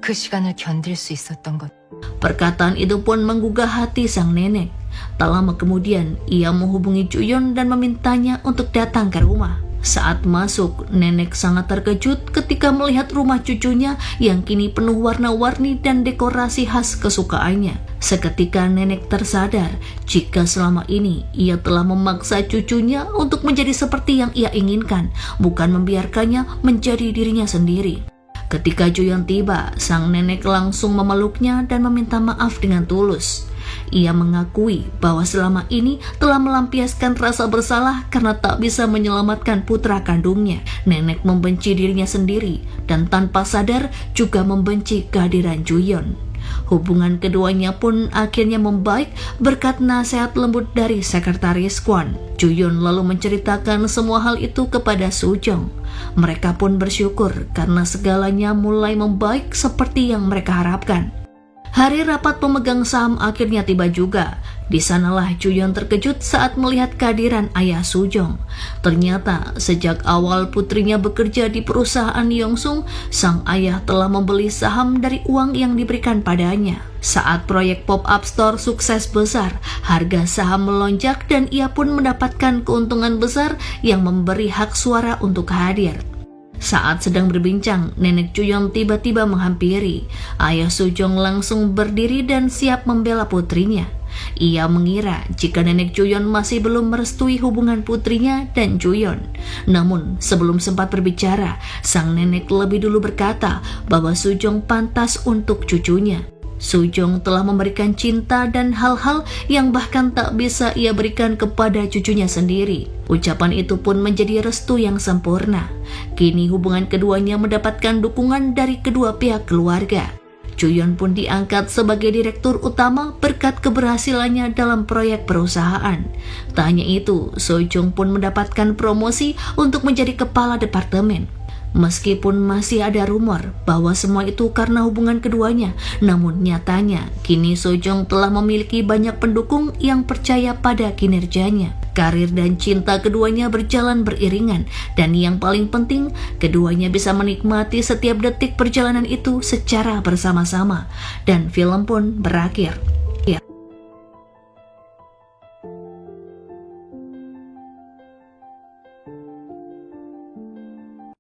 S9: 그 시간을 견딜 수 있었던 것.
S2: Perkataan itu pun menggugah hati sang nenek. Tak lama kemudian, ia menghubungi Juyeon dan memintanya untuk datang ke rumah. Saat masuk, nenek sangat terkejut ketika melihat rumah cucunya yang kini penuh warna-warni dan dekorasi khas kesukaannya. Seketika nenek tersadar jika selama ini ia telah memaksa cucunya untuk menjadi seperti yang ia inginkan, bukan membiarkannya menjadi dirinya sendiri. Ketika Juyeon tiba, sang nenek langsung memeluknya dan meminta maaf dengan tulus. Ia mengakui bahwa selama ini telah melampiaskan rasa bersalah karena tak bisa menyelamatkan putra kandungnya. Nenek membenci dirinya sendiri dan tanpa sadar juga membenci kehadiran Juyeon. Hubungan keduanya pun akhirnya membaik berkat nasihat lembut dari sekretaris Kwon. Ju-yeon lalu menceritakan semua hal itu kepada Soo-jong. Mereka pun bersyukur karena segalanya mulai membaik seperti yang mereka harapkan. Hari rapat pemegang saham akhirnya tiba juga. Di sanalah Ju-yeon terkejut saat melihat kehadiran ayah Soo-jong. Ternyata sejak awal putrinya bekerja di perusahaan Yongsung, sang ayah telah membeli saham dari uang yang diberikan padanya. Saat proyek pop-up store sukses besar, harga saham melonjak dan ia pun mendapatkan keuntungan besar yang memberi hak suara untuk hadir. Saat sedang berbincang, nenek Ju-yeon tiba-tiba menghampiri. Ayah Soo-jong langsung berdiri dan siap membela putrinya. Ia mengira jika nenek Ju-yeon masih belum merestui hubungan putrinya dan Ju-yeon. Namun, sebelum sempat berbicara, sang nenek lebih dulu berkata bahwa Soo-jong pantas untuk cucunya. Soo-jong telah memberikan cinta dan hal-hal yang bahkan tak bisa ia berikan kepada cucunya sendiri. Ucapan itu pun menjadi restu yang sempurna. Kini hubungan keduanya mendapatkan dukungan dari kedua pihak keluarga. Ju-yeon pun diangkat sebagai direktur utama berkat keberhasilannya dalam proyek perusahaan. Tak hanya itu, Soo-jong pun mendapatkan promosi untuk menjadi kepala departemen. Meskipun masih ada rumor bahwa semua itu karena hubungan keduanya, namun nyatanya kini Soo-jong telah memiliki banyak pendukung yang percaya pada kinerjanya. Karir dan cinta keduanya berjalan beriringan, dan yang paling penting, keduanya bisa menikmati setiap detik perjalanan itu secara bersama-sama. Dan film pun berakhir.